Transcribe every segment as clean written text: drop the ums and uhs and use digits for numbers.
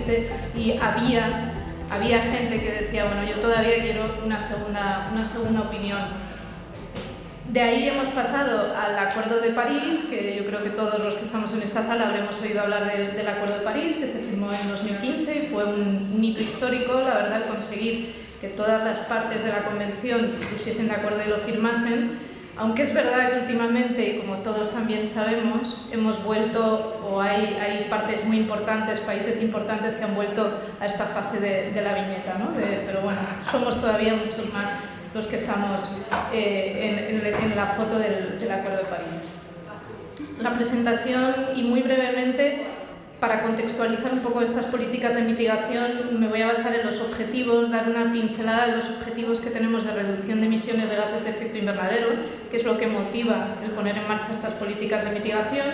existe, y había gente que decía, bueno, yo todavía quiero una segunda opinión. De ahí hemos pasado al Acuerdo de París, que yo creo que todos los que estamos en esta sala habremos oído hablar del Acuerdo de París, que se firmó en 2015 y fue un hito histórico, la verdad, el conseguir que todas las partes de la Convención se pusiesen de acuerdo y lo firmasen, aunque es verdad que últimamente, y como todos también sabemos, hemos vuelto, o hay partes muy importantes, países importantes que han vuelto a esta fase de la viñeta, ¿no? Pero bueno, somos todavía muchos más los que estamos en la foto del Acuerdo de París. La presentación, y muy brevemente, para contextualizar un poco estas políticas de mitigación, me voy a basar en los objetivos, dar una pincelada de los objetivos que tenemos de reducción de emisiones de gases de efecto invernadero, que es lo que motiva el poner en marcha estas políticas de mitigación,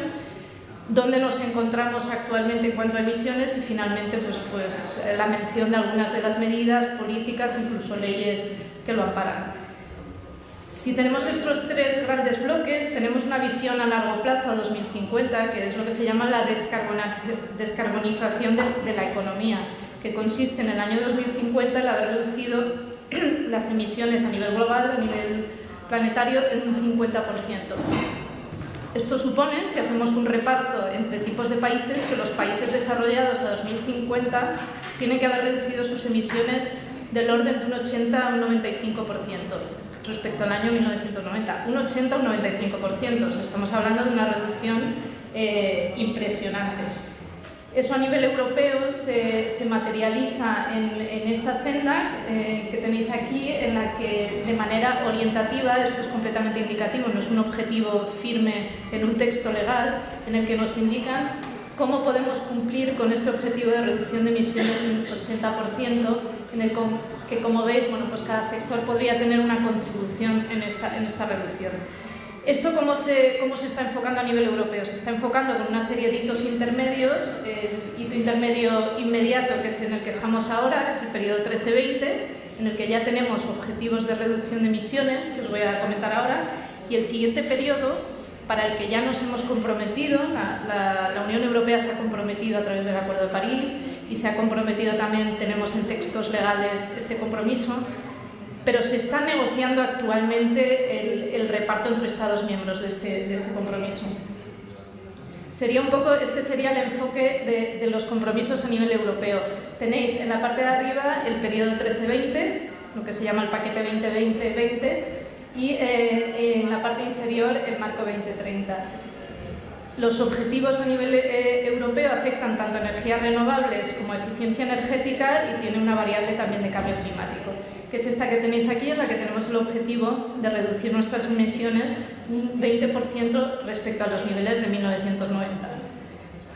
dónde nos encontramos actualmente en cuanto a emisiones y finalmente pues la mención de algunas de las medidas, políticas, incluso leyes que lo amparan. Si tenemos estos tres grandes bloques, tenemos una visión a largo plazo, a 2050, que es lo que se llama la descarbonización de la economía, que consiste en el año 2050 el haber reducido las emisiones a nivel global, a nivel planetario, en un 50%. Esto supone, si hacemos un reparto entre tipos de países, que los países desarrollados a 2050 tienen que haber reducido sus emisiones del orden de un 80 a un 95% respecto al año 1990. Un 80 a un 95%, o sea, estamos hablando de una reducción impresionante. Eso a nivel europeo se materializa en esta senda que tenéis aquí, en la que de manera orientativa, esto es completamente indicativo, no es un objetivo firme en un texto legal, en el que nos indican cómo podemos cumplir con este objetivo de reducción de emisiones de un 80%, en el que, como veis, bueno, pues cada sector podría tener una contribución en esta reducción. ¿Esto cómo se está enfocando a nivel europeo? Se está enfocando con una serie de hitos intermedios. El hito intermedio inmediato, que es en el que estamos ahora, es el periodo 13-20, en el que ya tenemos objetivos de reducción de emisiones, que os voy a comentar ahora, y el siguiente periodo, para el que ya nos hemos comprometido, la Unión Europea se ha comprometido a través del Acuerdo de París y se ha comprometido también, tenemos en textos legales este compromiso, pero se está negociando actualmente el reparto entre Estados miembros de este compromiso. Este sería el enfoque de los compromisos a nivel europeo. Tenéis en la parte de arriba el periodo 13-20, lo que se llama el paquete 2020-20, y en la parte inferior el marco 2030. Los objetivos a nivel europeo afectan tanto a energías renovables como a eficiencia energética y tiene una variable también de cambio climático, que es esta que tenéis aquí, en la que tenemos el objetivo de reducir nuestras emisiones un 20% respecto a los niveles de 1990.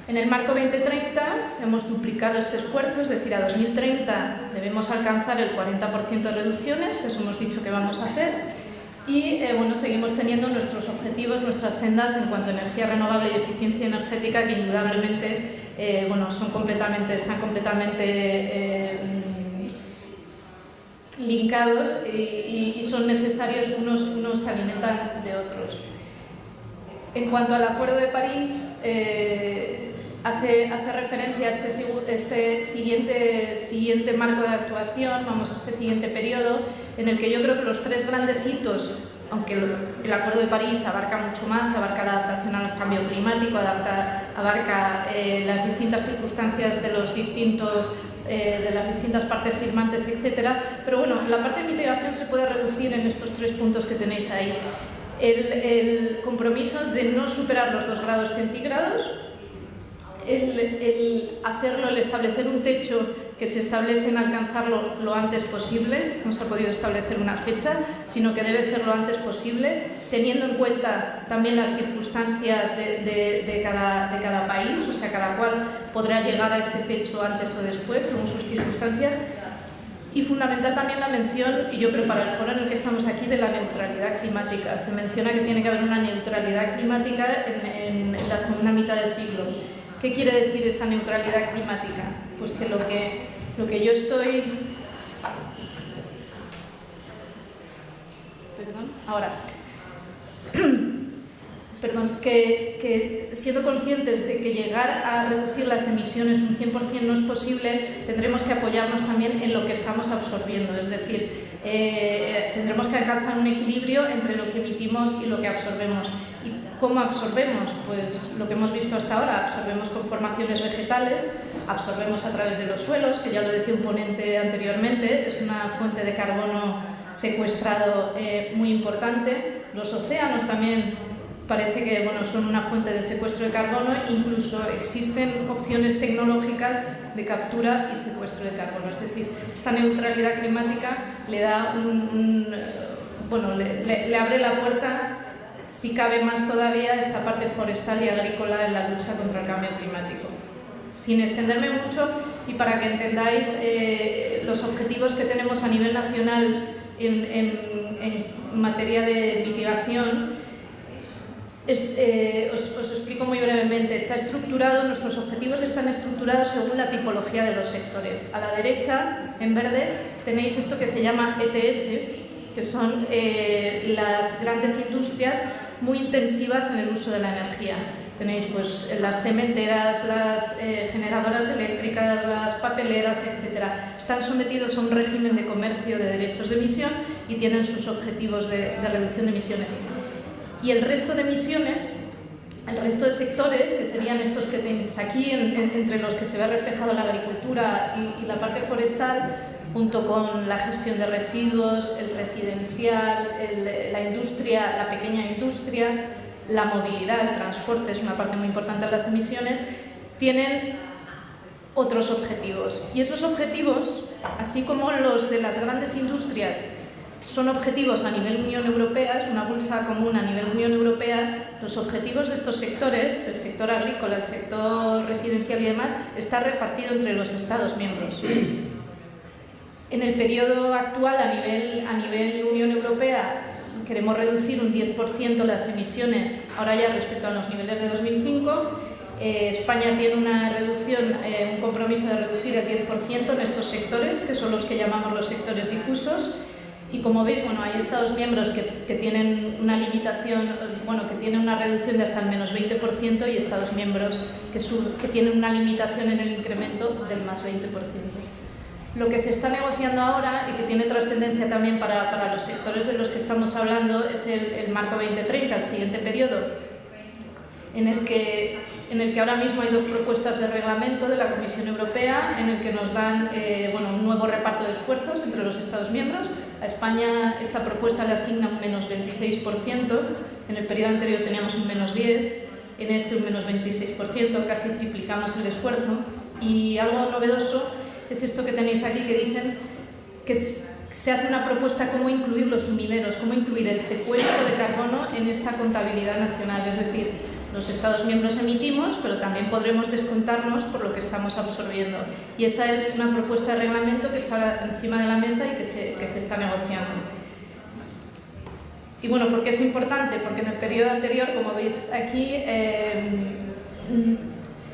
En el marco 2030 hemos duplicado este esfuerzo, es decir, a 2030 debemos alcanzar el 40% de reducciones, eso hemos dicho que vamos a hacer. Y bueno, seguimos teniendo nuestros objetivos, nuestras sendas en cuanto a energía renovable y eficiencia energética, que indudablemente bueno, están completamente linkados y son necesarios, unos se alimentan de otros. En cuanto al Acuerdo de París, hace referencia a este siguiente marco de actuación, vamos a este siguiente periodo, en el que yo creo que los tres grandes hitos, aunque el Acuerdo de París abarca mucho más, abarca la adaptación al cambio climático, abarca las distintas circunstancias de las distintas partes firmantes, etc. Pero bueno, la parte de mitigación se puede reducir en estos tres puntos que tenéis ahí. El compromiso de no superar los 2 grados centígrados, el establecer un techo que se establece en alcanzarlo lo antes posible, no se ha podido establecer una fecha, sino que debe ser lo antes posible, teniendo en cuenta también las circunstancias de cada país, o sea, cada cual podrá llegar a este techo antes o después, según sus circunstancias. Y fundamental también la mención, y yo creo para el foro en el que estamos aquí, de la neutralidad climática. Se menciona que tiene que haber una neutralidad climática en la segunda mitad del siglo. ¿Qué quiere decir esta neutralidad climática? Pues que lo que yo estoy... Perdón, ahora. que siendo conscientes de que llegar a reducir las emisiones un 100% no es posible, tendremos que apoyarnos también en lo que estamos absorbiendo, es decir, tendremos que alcanzar un equilibrio entre lo que emitimos y lo que absorbemos. ¿Y cómo absorbemos? Pues lo que hemos visto hasta ahora, absorbemos con formaciones vegetales, absorbemos a través de los suelos, que ya lo decía un ponente anteriormente, es una fuente de carbono secuestrado muy importante. Los océanos también parece que son una fuente de secuestro de carbono, incluso existen opciones tecnológicas de captura y secuestro de carbono, es decir, esta neutralidad climática le da le abre la puerta, si cabe más todavía, esta parte forestal y agrícola en la lucha contra el cambio climático. Sin extenderme mucho y para que entendáis los objetivos que tenemos a nivel nacional en materia de mitigación, os explico muy brevemente. Nuestros objetivos están estructurados según la tipología de los sectores. A la derecha, en verde, tenéis esto que se llama ETS, que son las grandes industrias muy intensivas en el uso de la energía. Tenéis pues las cementeras, las generadoras eléctricas, las papeleras, etc. Están sometidos a un régimen de comercio de derechos de emisión y tienen sus objetivos de reducción de emisiones. Y el resto de emisiones, el resto de sectores, que serían estos que tenéis aquí, entre los que se ve reflejado la agricultura y la parte forestal, junto con la gestión de residuos, el residencial, la industria, la pequeña industria, la movilidad, el transporte, es una parte muy importante de las emisiones, tienen otros objetivos. Y esos objetivos, así como los de las grandes industrias, son objetivos a nivel Unión Europea, es una bolsa común a nivel Unión Europea, los objetivos de estos sectores, el sector agrícola, el sector residencial y demás, está repartido entre los Estados miembros. En el periodo actual, a nivel Unión Europea, queremos reducir un 10% las emisiones, ahora ya respecto a los niveles de 2005. España tiene una reducción, un compromiso de reducir el 10% en estos sectores, que son los que llamamos los sectores difusos. Y como veis, hay Estados miembros que tienen una limitación, que tienen una reducción de hasta el menos 20% y Estados miembros que tienen una limitación en el incremento del más 20%. Lo que se está negociando ahora y que tiene trascendencia también para los sectores de los que estamos hablando es el marco 2030, el siguiente periodo, en el que ahora mismo hay dos propuestas de reglamento de la Comisión Europea en el que nos dan un nuevo reparto de esfuerzos entre los Estados miembros. A España esta propuesta le asigna un menos 26%, en el periodo anterior teníamos un menos 10%, en este un menos 26%, casi triplicamos el esfuerzo. Y algo novedoso es esto que tenéis aquí, que dicen que se hace una propuesta cómo incluir los sumideros, cómo incluir el secuestro de carbono en esta contabilidad nacional, es decir, los Estados miembros emitimos, pero también podremos descontarnos por lo que estamos absorbiendo. Y esa es una propuesta de reglamento que está encima de la mesa y que se está negociando. Y ¿por qué es importante? Porque en el periodo anterior, como veis aquí,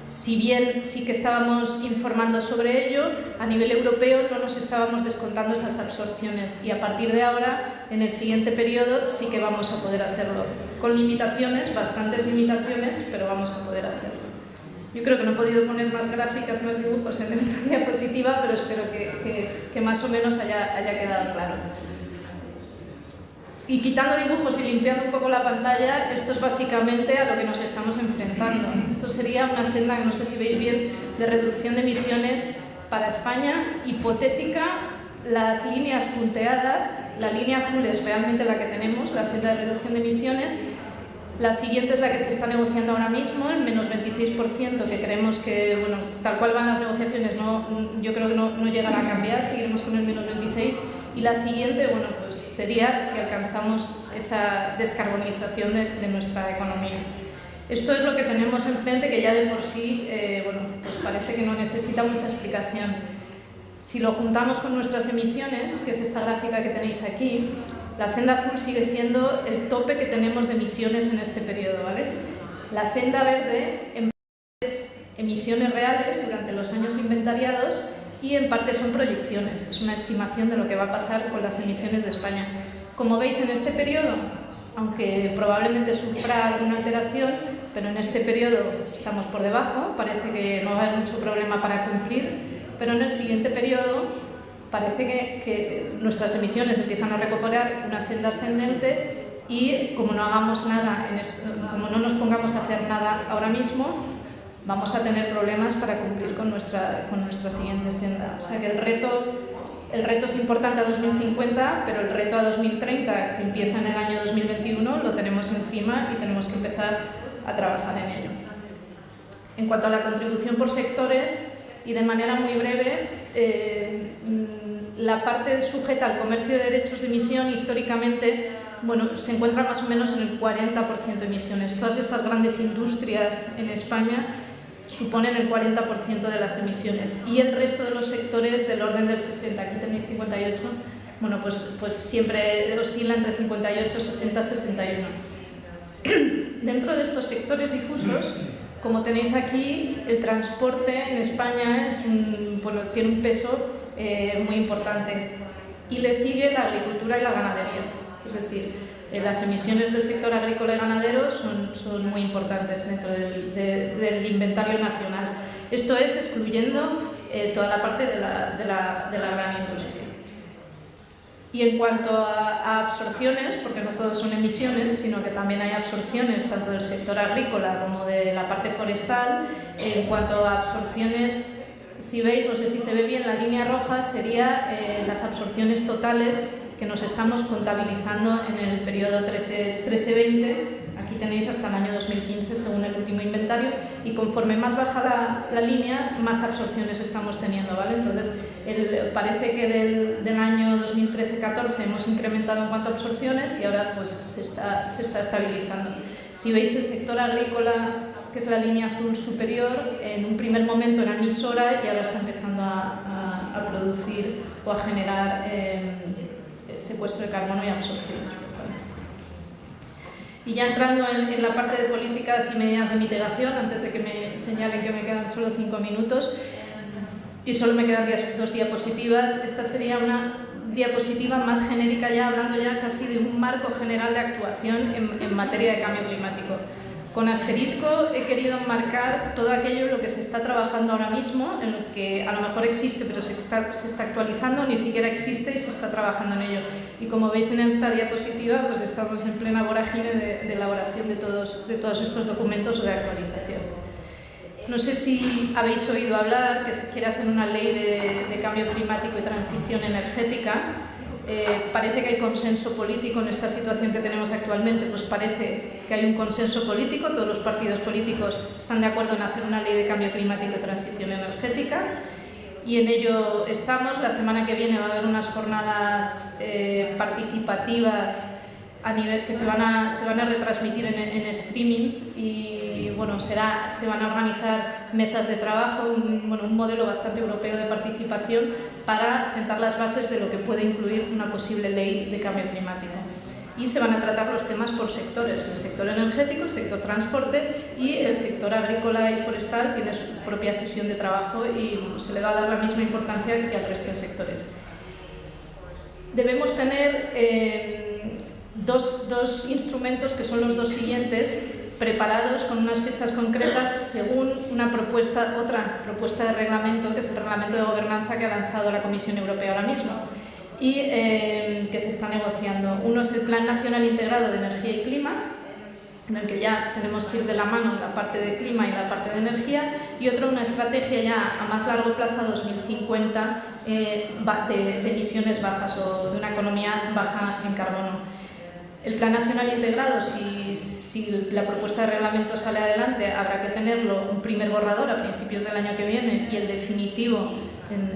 si bien sí que estábamos informando sobre ello, a nivel europeo no nos estábamos descontando esas absorciones y a partir de ahora, en el siguiente periodo, sí que vamos a poder hacerlo. Con limitaciones, bastantes limitaciones, pero vamos a poder hacerlo. Yo creo que no he podido poner más gráficas, más dibujos en esta diapositiva, pero espero que más o menos haya quedado claro. Y quitando dibujos y limpiando un poco la pantalla, esto es básicamente a lo que nos estamos enfrentando. Esto sería una senda, que no sé si veis bien, de reducción de emisiones para España, hipotética. Las líneas punteadas, la línea azul es realmente la que tenemos, la senda de reducción de emisiones. La siguiente es la que se está negociando ahora mismo, el menos 26%, que creemos que, tal cual van las negociaciones, yo creo que no llegará a cambiar, seguiremos con el menos 26%. Y la siguiente, pues sería si alcanzamos esa descarbonización de nuestra economía. Esto es lo que tenemos enfrente, que ya de por sí, pues parece que no necesita mucha explicación. Si lo juntamos con nuestras emisiones, que es esta gráfica que tenéis aquí, la senda azul sigue siendo el tope que tenemos de emisiones en este periodo, ¿vale? La senda verde en parte es emisiones reales durante los años inventariados y en parte son proyecciones, es una estimación de lo que va a pasar con las emisiones de España. Como veis, en este periodo aunque probablemente sufra alguna alteración, pero en este periodo estamos por debajo, parece que no va a haber mucho problema para cumplir, pero en el siguiente periodo parece que nuestras emisiones empiezan a recuperar una senda ascendente y como no hagamos nada, como no nos pongamos a hacer nada ahora mismo, vamos a tener problemas para cumplir con nuestra siguiente senda. O sea que el reto es importante a 2050, pero el reto a 2030, que empieza en el año 2021, lo tenemos encima y tenemos que empezar a trabajar en ello. En cuanto a la contribución por sectores, y de manera muy breve, la parte sujeta al comercio de derechos de emisión históricamente se encuentra más o menos en el 40% de emisiones. Todas estas grandes industrias en España suponen el 40% de las emisiones y el resto de los sectores del orden del 60%. Aquí tenéis 58, pues siempre oscila entre 58, 60, 61. Dentro de estos sectores difusos, como tenéis aquí, el transporte en España tiene un peso muy importante y le sigue la agricultura y la ganadería. Es decir, las emisiones del sector agrícola y ganadero son muy importantes dentro del inventario nacional. Esto es excluyendo toda la parte de la gran industria. Y en cuanto a absorciones, porque no todos son emisiones, sino que también hay absorciones tanto del sector agrícola como de la parte forestal, en cuanto a absorciones, si veis, no sé si se ve bien, la línea roja sería las absorciones totales que nos estamos contabilizando en el periodo 13-20, aquí tenéis hasta el año 2015 según el último inventario, y conforme más baja la línea, más absorciones estamos teniendo, ¿vale? Entonces, parece que del año 2013-14 hemos incrementado en cuanto a absorciones y ahora pues se está estabilizando. Si veis el sector agrícola, que es la línea azul superior, en un primer momento era emisora y ahora está empezando a producir o a generar secuestro de carbono y absorciones, por tanto. Y ya entrando en la parte de políticas y medidas de mitigación, antes de que me señalen que me quedan solo 5 minutos y solo me quedan 2 diapositivas, esta sería una diapositiva más genérica, ya hablando ya casi de un marco general de actuación en materia de cambio climático. Con asterisco he querido marcar todo aquello en lo que se está trabajando ahora mismo, en lo que a lo mejor existe pero se está actualizando, ni siquiera existe y se está trabajando en ello. Y como veis en esta diapositiva, pues estamos en plena vorágine de elaboración de todos estos documentos o de actualización. No sé si habéis oído hablar que se quiere hacer una ley de cambio climático y transición energética. Parece que hay consenso político en esta situación que tenemos actualmente, pues parece que hay un consenso político, todos los partidos políticos están de acuerdo en hacer una ley de cambio climático y transición energética y en ello estamos. La semana que viene va a haber unas jornadas participativas a nivel que se van a retransmitir en streaming y bueno, se van a organizar mesas de trabajo, un modelo bastante europeo de participación para sentar las bases de lo que puede incluir una posible ley de cambio climático. Y se van a tratar los temas por sectores, el sector energético, el sector transporte y el sector agrícola y forestal tiene su propia sesión de trabajo y se le va a dar la misma importancia que al resto de sectores. Debemos tener dos instrumentos que son los 2 siguientes preparados con unas fechas concretas según otra propuesta de reglamento, que es el reglamento de gobernanza que ha lanzado la Comisión Europea ahora mismo y que se está negociando. Uno es el Plan Nacional Integrado de Energía y Clima, en el que ya tenemos que ir de la mano la parte de clima y la parte de energía, y otro una estrategia ya a más largo plazo, 2050, de emisiones bajas o de una economía baja en carbono. El Plan Nacional Integrado, si la propuesta de reglamento sale adelante, habrá que tenerlo un primer borrador a principios del año que viene y el definitivo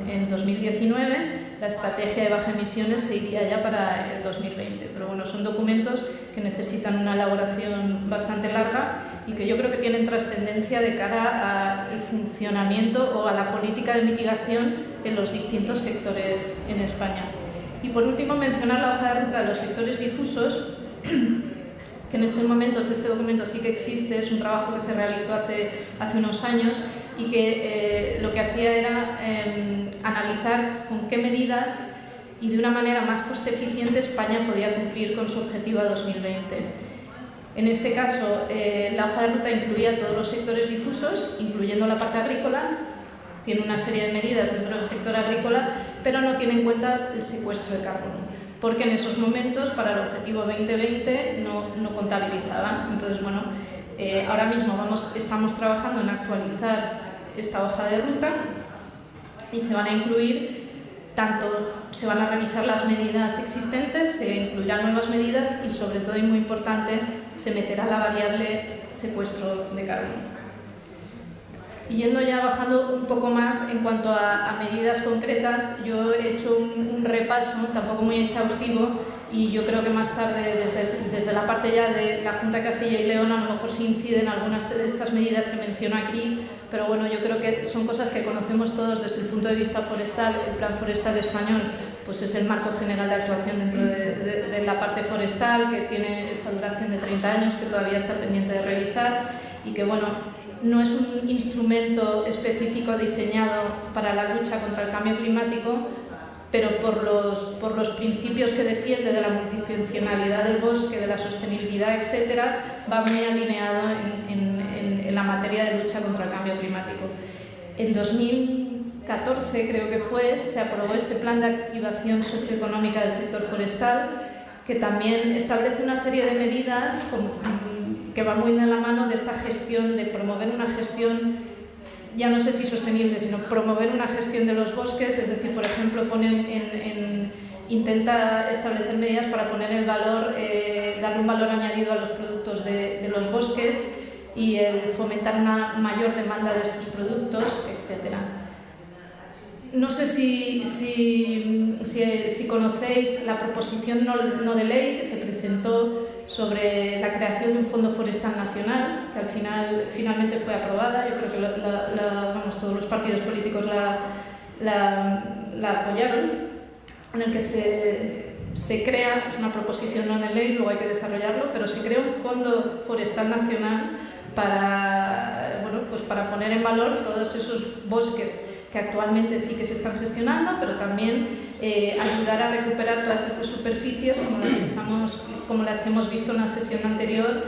en 2019. La estrategia de baja emisiones se iría ya para el 2020. Pero bueno, son documentos que necesitan una elaboración bastante larga y que yo creo que tienen trascendencia de cara al funcionamiento o a la política de mitigación en los distintos sectores en España. Y por último, mencionar la hoja de ruta de los sectores difusos, que en estos momentos este documento sí que existe, es un trabajo que se realizó hace unos años y que lo que hacía era analizar con qué medidas y de una manera más coste eficiente España podía cumplir con su objetivo a 2020. En este caso, la hoja de ruta incluía todos los sectores difusos, incluyendo la parte agrícola, tiene una serie de medidas dentro del sector agrícola, pero no tiene en cuenta el secuestro de carbono, porque en esos momentos para el objetivo 2020 no contabilizaban. Entonces, bueno, ahora mismo estamos trabajando en actualizar esta hoja de ruta y se van a incluir se van a revisar las medidas existentes, se incluirán nuevas medidas y, sobre todo y muy importante, se meterá la variable secuestro de carbono. Y yendo ya bajando un poco más en cuanto a medidas concretas, yo he hecho un repaso, tampoco muy exhaustivo, y yo creo que más tarde, desde la parte ya de la Junta de Castilla y León, a lo mejor sí inciden algunas de estas medidas que menciono aquí, pero bueno, yo creo que son cosas que conocemos todos desde el punto de vista forestal. El Plan Forestal Español pues es el marco general de actuación dentro de la parte forestal, que tiene esta duración de 30 años, que todavía está pendiente de revisar, y que bueno, no es un instrumento específico diseñado para la lucha contra el cambio climático, pero por los principios que defiende de la multifuncionalidad del bosque, de la sostenibilidad, etcétera, va muy alineado en la materia de lucha contra el cambio climático. En 2014, creo que fue, se aprobó este Plan de Activación Socioeconómica del Sector Forestal, que también establece una serie de medidas que va muy de la mano de esta gestión, de promover una gestión, ya no sé si sostenible, sino promover una gestión de los bosques. Es decir, por ejemplo, intenta establecer medidas para poner el valor, darle un valor añadido a los productos de los bosques y fomentar una mayor demanda de estos productos, etc. No sé si conocéis la proposición no de ley que se presentó sobre la creación de un Fondo Forestal Nacional, que finalmente fue aprobada. Yo creo que todos los partidos políticos la apoyaron, en el que se crea, es una proposición no de ley, luego hay que desarrollarlo, pero se crea un Fondo Forestal Nacional para poner en valor todos esos bosques que actualmente sí que se están gestionando, pero también ayudar a recuperar todas esas superficies como las que hemos visto en la sesión anterior,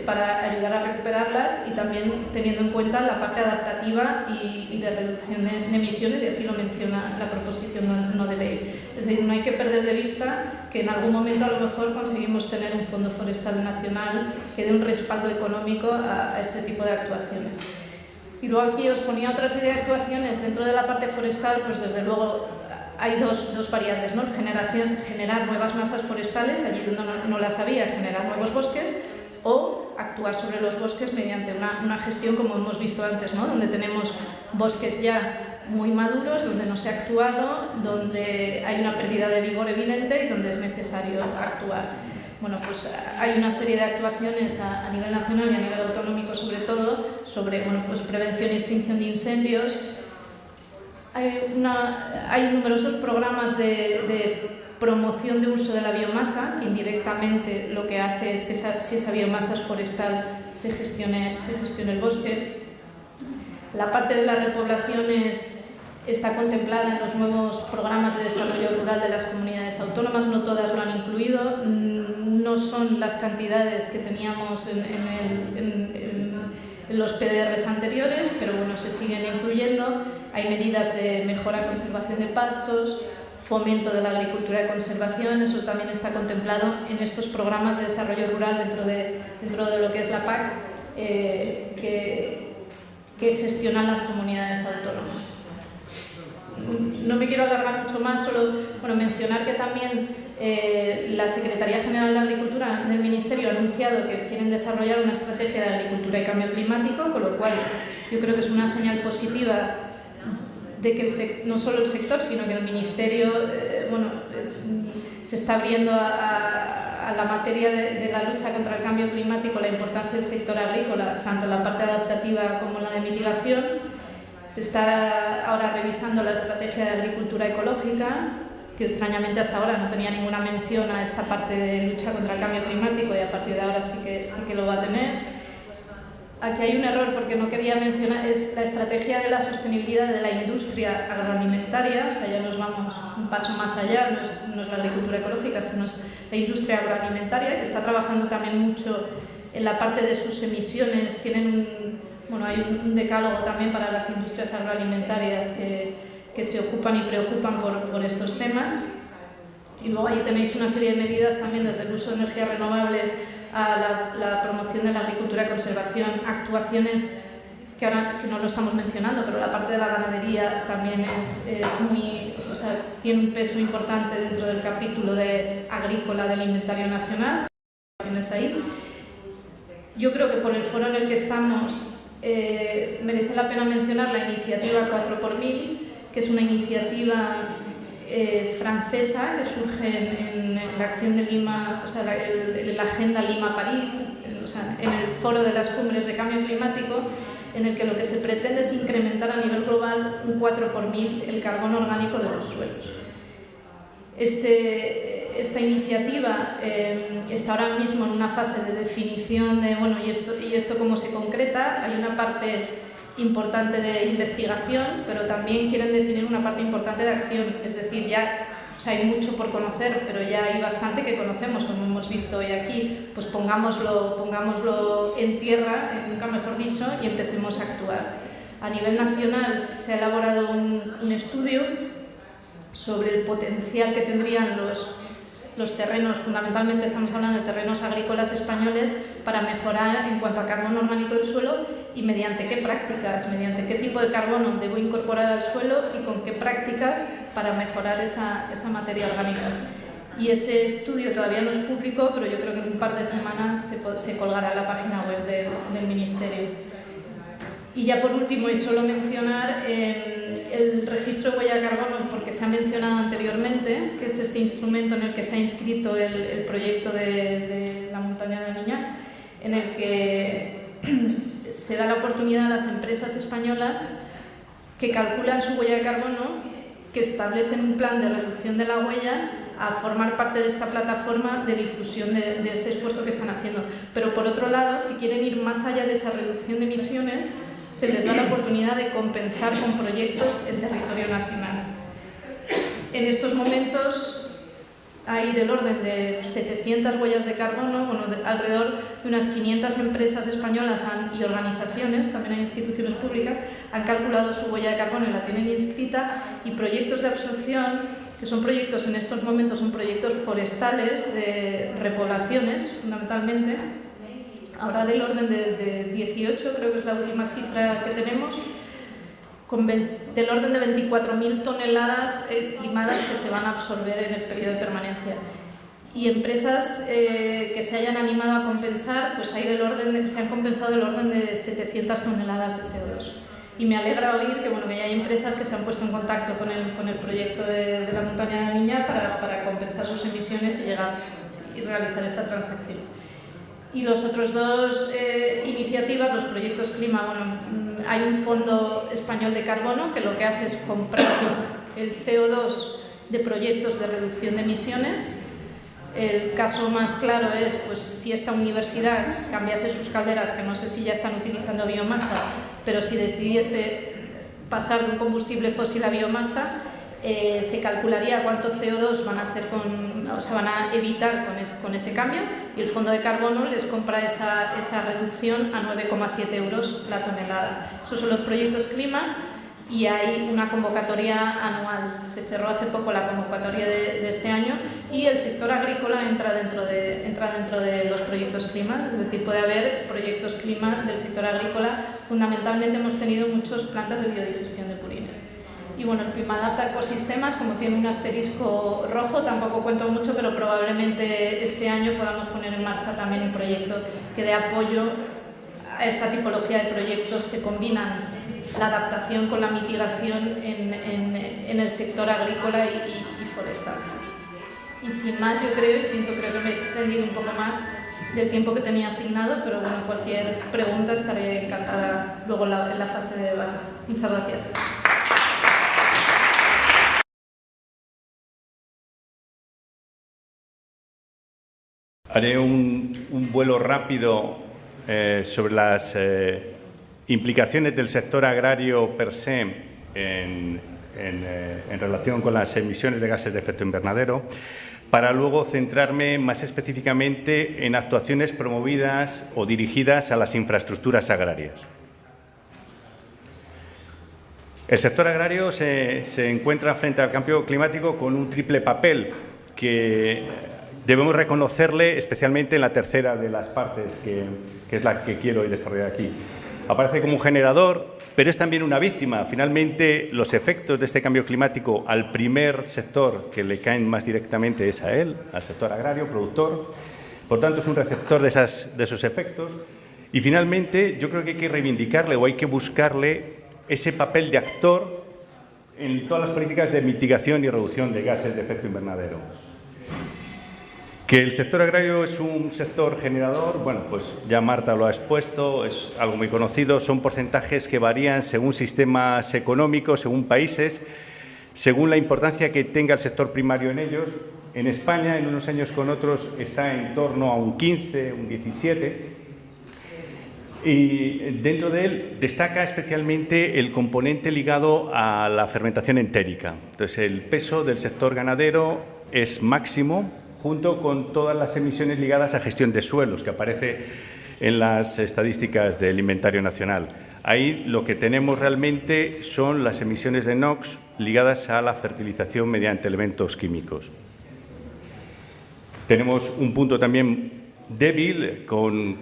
para ayudar a recuperarlas, y también teniendo en cuenta la parte adaptativa y de reducción de emisiones, y así lo menciona la proposición no de ley. Es decir, no hay que perder de vista que en algún momento a lo mejor conseguimos tener un Fondo Forestal Nacional que dé un respaldo económico a este tipo de actuaciones. Y luego aquí os ponía otra serie de actuaciones dentro de la parte forestal. Pues desde luego hay dos variables, ¿no? Generar nuevas masas forestales allí donde no las había, generar nuevos bosques, o actuar sobre los bosques mediante una gestión, como hemos visto antes, ¿no? Donde tenemos bosques ya muy maduros, donde no se ha actuado, donde hay una pérdida de vigor evidente y donde es necesario actuar. Bueno, pues hay una serie de actuaciones a nivel nacional y a nivel autonómico, sobre todo, sobre prevención y extinción de incendios. Hay numerosos programas de promoción de uso de la biomasa, que indirectamente lo que hace es que si esa biomasa es forestal se gestione el bosque. La parte de las repoblaciones está contemplada en los nuevos programas de desarrollo rural de las comunidades autónomas. No todas lo han incluido, no son las cantidades que teníamos en los PDRs anteriores, pero bueno, se siguen incluyendo. Hay medidas de mejora y conservación de pastos, fomento de la agricultura de conservación. Eso también está contemplado en estos programas de desarrollo rural dentro de lo que es la PAC, que gestionan las comunidades autónomas. No me quiero alargar mucho más, solo mencionar que también la Secretaría General de Agricultura del Ministerio ha anunciado que quieren desarrollar una estrategia de agricultura y cambio climático, con lo cual yo creo que es una señal positiva de que no solo el sector, sino que el Ministerio se está abriendo a la materia de la lucha contra el cambio climático, la importancia del sector agrícola, tanto la parte adaptativa como la de mitigación. Se está ahora revisando la estrategia de agricultura ecológica, que extrañamente hasta ahora no tenía ninguna mención a esta parte de lucha contra el cambio climático, y a partir de ahora sí que lo va a tener. Aquí hay un error porque no quería mencionar, es la estrategia de la sostenibilidad de la industria agroalimentaria, o sea, ya nos vamos un paso más allá, no es la agricultura ecológica, sino es la industria agroalimentaria, que está trabajando también mucho en la parte de sus emisiones. Hay un decálogo también para las industrias agroalimentarias que se ocupan y preocupan por estos temas. Y luego ahí tenéis una serie de medidas también desde el uso de energías renovables a la promoción de la agricultura de conservación, actuaciones que ahora que no lo estamos mencionando, pero la parte de la ganadería también tiene un peso importante dentro del capítulo agrícola del Inventario Nacional. Ahí. Yo creo que por el foro en el que estamos merece la pena mencionar la iniciativa 4x1000, que es una iniciativa francesa que surge en la acción de Lima, la Agenda Lima-París, en el foro de las cumbres de cambio climático, en el que lo que se pretende es incrementar a nivel global un 4x1000 el carbono orgánico de los suelos. Esta iniciativa está ahora mismo en una fase de definición de, ¿y esto cómo se concreta? Hay una parte importante de investigación, pero también quieren definir una parte importante de acción, es decir, hay mucho por conocer, pero ya hay bastante que conocemos, como hemos visto hoy aquí, pues pongámoslo en tierra, nunca mejor dicho, y empecemos a actuar. A nivel nacional se ha elaborado un estudio sobre el potencial que tendrían los terrenos, fundamentalmente estamos hablando de terrenos agrícolas españoles, para mejorar en cuanto a carbono orgánico del suelo y mediante qué prácticas, mediante qué tipo de carbono debo incorporar al suelo y con qué prácticas para mejorar esa materia orgánica. Y ese estudio todavía no es público, pero yo creo que en un par de semanas se colgará en la página web del Ministerio. Y ya por último, y solo mencionar el registro de huella de carbono, porque se ha mencionado anteriormente, que es este instrumento en el que se ha inscrito el proyecto de la montaña de Miñar, en el que se da la oportunidad a las empresas españolas que calculan su huella de carbono, que establecen un plan de reducción de la huella, a formar parte de esta plataforma de difusión de ese esfuerzo que están haciendo. Pero por otro lado, si quieren ir más allá de esa reducción de emisiones, se les da la oportunidad de compensar con proyectos en territorio nacional. En estos momentos hay del orden de 700 huellas de carbono, alrededor de unas 500 empresas españolas y organizaciones, también hay instituciones públicas, han calculado su huella de carbono y la tienen inscrita, y proyectos de absorción, que son proyectos en estos momentos, son proyectos forestales de repoblaciones, fundamentalmente, ahora del orden de 18, creo que es la última cifra que tenemos, del orden de 24.000 toneladas estimadas que se van a absorber en el periodo de permanencia. Y empresas que se hayan animado a compensar, pues se han compensado del orden de 700 toneladas de CO2. Y me alegra oír que ya hay empresas que se han puesto en contacto con el proyecto de la montaña de Miñar para compensar sus emisiones y realizar esta transacción. Y los otros dos iniciativas, los proyectos clima, hay un fondo español de carbono que lo que hace es comprar el CO2 de proyectos de reducción de emisiones. El caso más claro es si esta universidad cambiase sus calderas, que no sé si ya están utilizando biomasa, pero si decidiese pasar de un combustible fósil a biomasa, se calcularía cuánto CO2 van a evitar con ese cambio, y el fondo de carbono les compra esa reducción a 9,7 euros la tonelada. Esos son los proyectos clima, y hay una convocatoria anual. Se cerró hace poco la convocatoria de este año, y el sector agrícola entra dentro de los proyectos clima, es decir, puede haber proyectos clima del sector agrícola. Fundamentalmente hemos tenido muchas plantas de biodigestión de purines. Y el Climadapta Ecosistemas, como tiene un asterisco rojo, tampoco cuento mucho, pero probablemente este año podamos poner en marcha también un proyecto que dé apoyo a esta tipología de proyectos que combinan la adaptación con la mitigación en el sector agrícola y forestal. Y sin más, yo creo que me he extendido un poco más del tiempo que tenía asignado, pero cualquier pregunta estaré encantada luego en la fase de debate. Muchas gracias. Haré un vuelo rápido sobre las implicaciones del sector agrario per se en relación con las emisiones de gases de efecto invernadero, para luego centrarme más específicamente en actuaciones promovidas o dirigidas a las infraestructuras agrarias. El sector agrario se encuentra frente al cambio climático con un triple papel que debemos reconocerle especialmente en la tercera de las partes, que es la que quiero desarrollar aquí. Aparece como un generador, pero es también una víctima. Finalmente, los efectos de este cambio climático al primer sector que le caen más directamente es a él, al sector agrario, productor. Por tanto, es un receptor de esos efectos. Y finalmente, yo creo que hay que reivindicarle o hay que buscarle ese papel de actor en todas las políticas de mitigación y reducción de gases de efecto invernadero. Que el sector agrario es un sector generador, bueno, pues ya Marta lo ha expuesto, es algo muy conocido, son porcentajes que varían según sistemas económicos, según países, según la importancia que tenga el sector primario en ellos. En España, en unos años con otros, está en torno a un 15, un 17, y dentro de él destaca especialmente el componente ligado a la fermentación entérica. Entonces, el peso del sector ganadero es máximo, junto con todas las emisiones ligadas a gestión de suelos, que aparece en las estadísticas del Inventario Nacional. Ahí lo que tenemos realmente son las emisiones de NOx ligadas a la fertilización mediante elementos químicos. Tenemos un punto también débil, con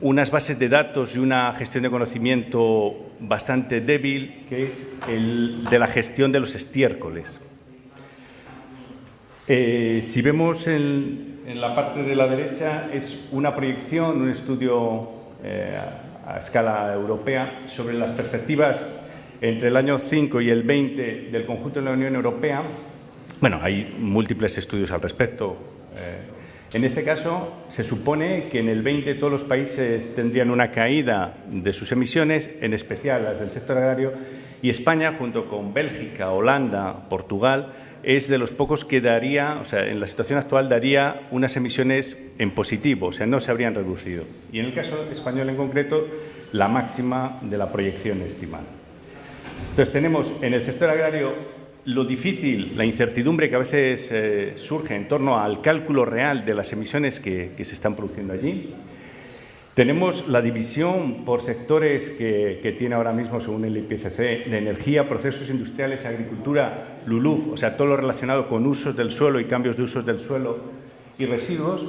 unas bases de datos y una gestión de conocimiento bastante débil, que es el de la gestión de los estiércoles. Si vemos en la parte de la derecha, es una proyección, un estudio a escala europea sobre las perspectivas entre el año 5 y el 20 del conjunto de la Unión Europea. Bueno, hay múltiples estudios al respecto. En este caso, se supone que en el 20 todos los países tendrían una caída de sus emisiones, en especial las del sector agrario, y España, junto con Bélgica, Holanda, Portugal, es de los pocos que daría, o sea, en la situación actual daría unas emisiones en positivo, o sea, no se habrían reducido. Y en el caso español en concreto, la máxima de la proyección estimada. Entonces, tenemos en el sector agrario lo difícil, la incertidumbre que a veces surge en torno al cálculo real de las emisiones que se están produciendo allí. Tenemos la división por sectores que tiene ahora mismo, según el IPCC, de energía, procesos industriales, agricultura, LULUF, o sea, todo lo relacionado con usos del suelo y cambios de usos del suelo y residuos.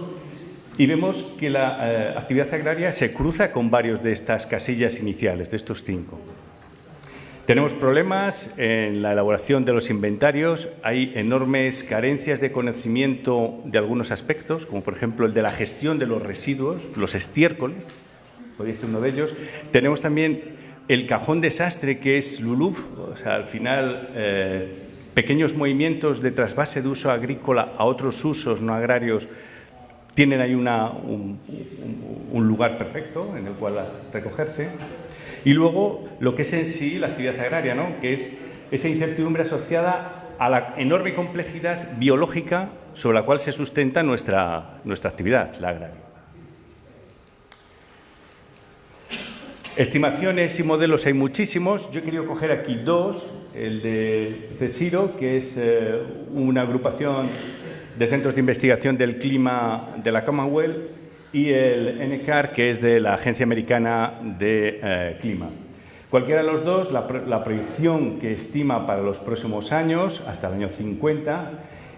Y vemos que la actividad agraria se cruza con varios de estas casillas iniciales, de estos 5. Tenemos problemas en la elaboración de los inventarios, hay enormes carencias de conocimiento de algunos aspectos, como por ejemplo el de la gestión de los residuos, los estiércoles, podría ser uno de ellos. Tenemos también el cajón desastre, que es LULUF, o sea, al final pequeños movimientos de trasvase de uso agrícola a otros usos no agrarios tienen ahí un lugar perfecto en el cual recogerse. Y luego lo que es en sí la actividad agraria, ¿no?, que es esa incertidumbre asociada a la enorme complejidad biológica sobre la cual se sustenta nuestra actividad, la agraria. Estimaciones y modelos hay muchísimos. Yo he querido coger aquí 2, el de CSIRO, que es una agrupación de centros de investigación del clima de la Commonwealth, y el NCAR, que es de la Agencia Americana de Clima. Cualquiera de los dos, la proyección que estima para los próximos años, hasta el año 50,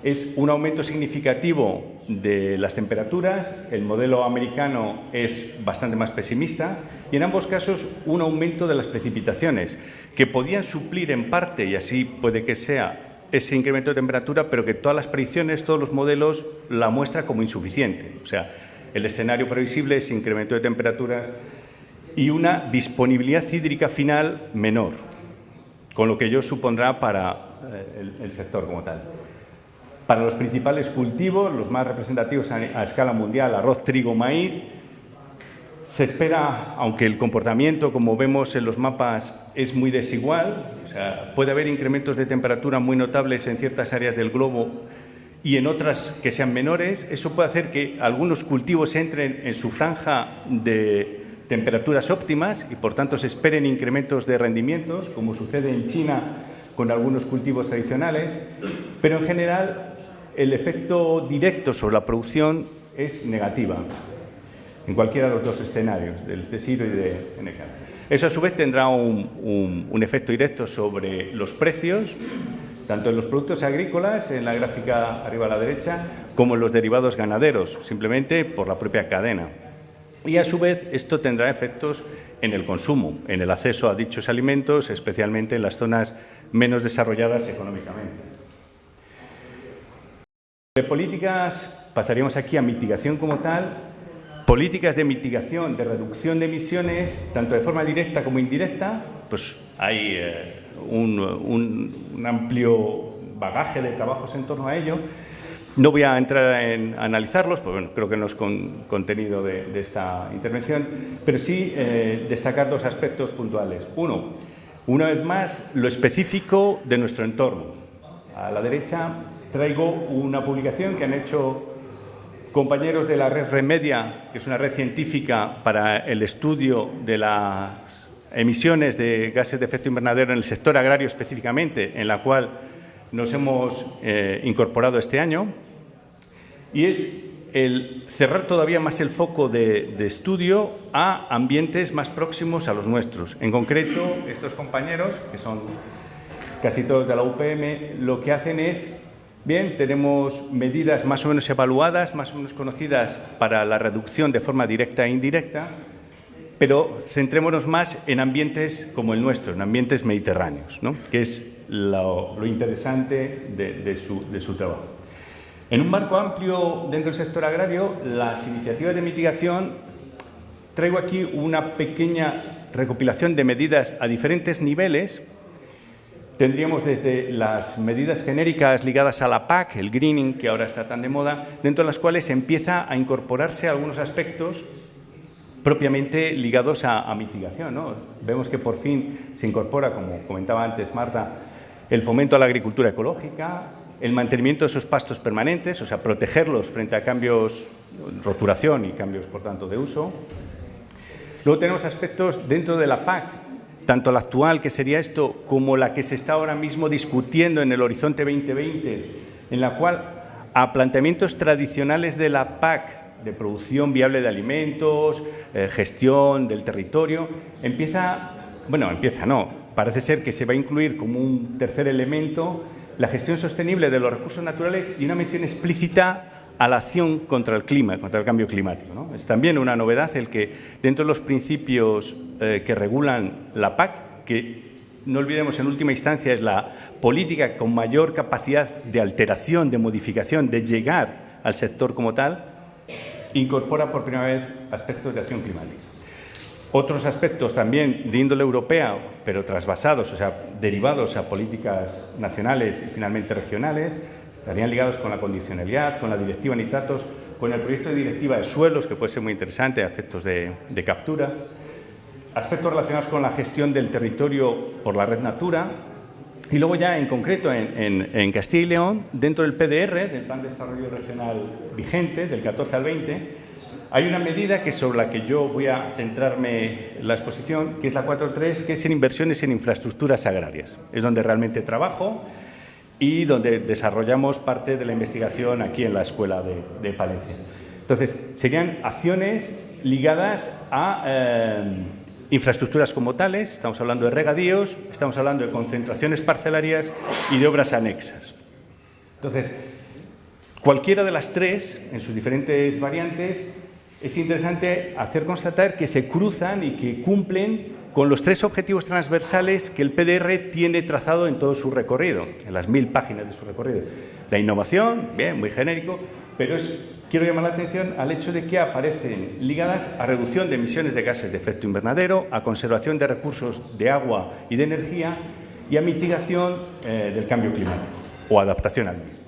es un aumento significativo de las temperaturas. El modelo americano es bastante más pesimista y en ambos casos un aumento de las precipitaciones, que podían suplir en parte, y así puede que sea, ese incremento de temperatura, pero que todas las predicciones, todos los modelos la muestran como insuficiente. O sea, el escenario previsible es incremento de temperaturas y una disponibilidad hídrica final menor, con lo que ello supondrá para el sector como tal. Para los principales cultivos, los más representativos a escala mundial, arroz, trigo, maíz, se espera, aunque el comportamiento, como vemos en los mapas, es muy desigual, o sea, puede haber incrementos de temperatura muy notables en ciertas áreas del globo y en otras que sean menores. Eso puede hacer que algunos cultivos entren en su franja de temperaturas óptimas y, por tanto, se esperen incrementos de rendimientos, como sucede en China con algunos cultivos tradicionales, pero en general el efecto directo sobre la producción es negativa en cualquiera de los dos escenarios, del CSIRO y de NK. Eso, a su vez, tendrá un efecto directo sobre los precios, tanto en los productos agrícolas, en la gráfica arriba a la derecha, como en los derivados ganaderos, simplemente por la propia cadena. Y, a su vez, esto tendrá efectos en el consumo, en el acceso a dichos alimentos, especialmente en las zonas menos desarrolladas económicamente. De políticas, pasaríamos aquí a mitigación como tal. Políticas de mitigación, de reducción de emisiones, tanto de forma directa como indirecta, pues hay un amplio bagaje de trabajos en torno a ello. No voy a entrar en analizarlos, porque bueno, creo que no es contenido de esta intervención, pero sí destacar dos aspectos puntuales. Uno, una vez más, lo específico de nuestro entorno. A la derecha traigo una publicación que han hecho compañeros de la red Remedia, que es una red científica para el estudio de las emisiones de gases de efecto invernadero en el sector agrario específicamente, en la cual nos hemos incorporado este año, y es el cerrar todavía más el foco de estudio a ambientes más próximos a los nuestros. En concreto, estos compañeros, que son casi todos de la UPM, lo que hacen es, bien, tenemos medidas más o menos evaluadas, más o menos conocidas para la reducción de forma directa e indirecta, pero centrémonos más en ambientes como el nuestro, en ambientes mediterráneos, ¿no?, que es lo interesante de su trabajo. En un marco amplio dentro del sector agrario, las iniciativas de mitigación, traigo aquí una pequeña recopilación de medidas a diferentes niveles. Tendríamos desde las medidas genéricas ligadas a la PAC, el greening, que ahora está tan de moda, dentro de las cuales empieza a incorporarse algunos aspectos propiamente ligados a mitigación, ¿no? Vemos que por fin se incorpora, como comentaba antes Marta, el fomento a la agricultura ecológica, el mantenimiento de esos pastos permanentes, o sea, protegerlos frente a cambios, roturación y cambios, por tanto, de uso. Luego tenemos aspectos dentro de la PAC, tanto la actual, que sería esto, como la que se está ahora mismo discutiendo en el Horizonte 2020, en la cual a planteamientos tradicionales de la PAC, de producción viable de alimentos, gestión del territorio, parece ser que se va a incluir como un tercer elemento la gestión sostenible de los recursos naturales y una mención explícita a la acción contra el clima, contra el cambio climático, ¿no? Es también una novedad el que dentro de los principios que regulan la PAC, que no olvidemos en última instancia es la política con mayor capacidad de alteración, de modificación, de llegar al sector como tal, incorpora por primera vez aspectos de acción climática. Otros aspectos también de índole europea, pero trasvasados, o sea, derivados a políticas nacionales y finalmente regionales, estarían ligados con la condicionalidad, con la directiva nitratos, con el proyecto de directiva de suelos, que puede ser muy interesante, a efectos de captura, aspectos relacionados con la gestión del territorio por la red Natura, y luego ya en concreto en Castilla y León, dentro del PDR, del Plan de Desarrollo Regional vigente, del 14 al 20, hay una medida que sobre la que yo voy a centrarme en la exposición, que es la 4.3, que es en inversiones en infraestructuras agrarias. Es donde realmente trabajo y donde desarrollamos parte de la investigación aquí en la Escuela de Palencia. Entonces, serían acciones ligadas a infraestructuras como tales, estamos hablando de regadíos, estamos hablando de concentraciones parcelarias y de obras anexas. Entonces, cualquiera de las tres, en sus diferentes variantes, es interesante hacer constatar que se cruzan y que cumplen con los tres objetivos transversales que el PDR tiene trazado en todo su recorrido, en las 1000 páginas de su recorrido. La innovación, bien, muy genérico, pero quiero llamar la atención al hecho de que aparecen ligadas a reducción de emisiones de gases de efecto invernadero, a conservación de recursos de agua y de energía y a mitigación del cambio climático o adaptación al mismo.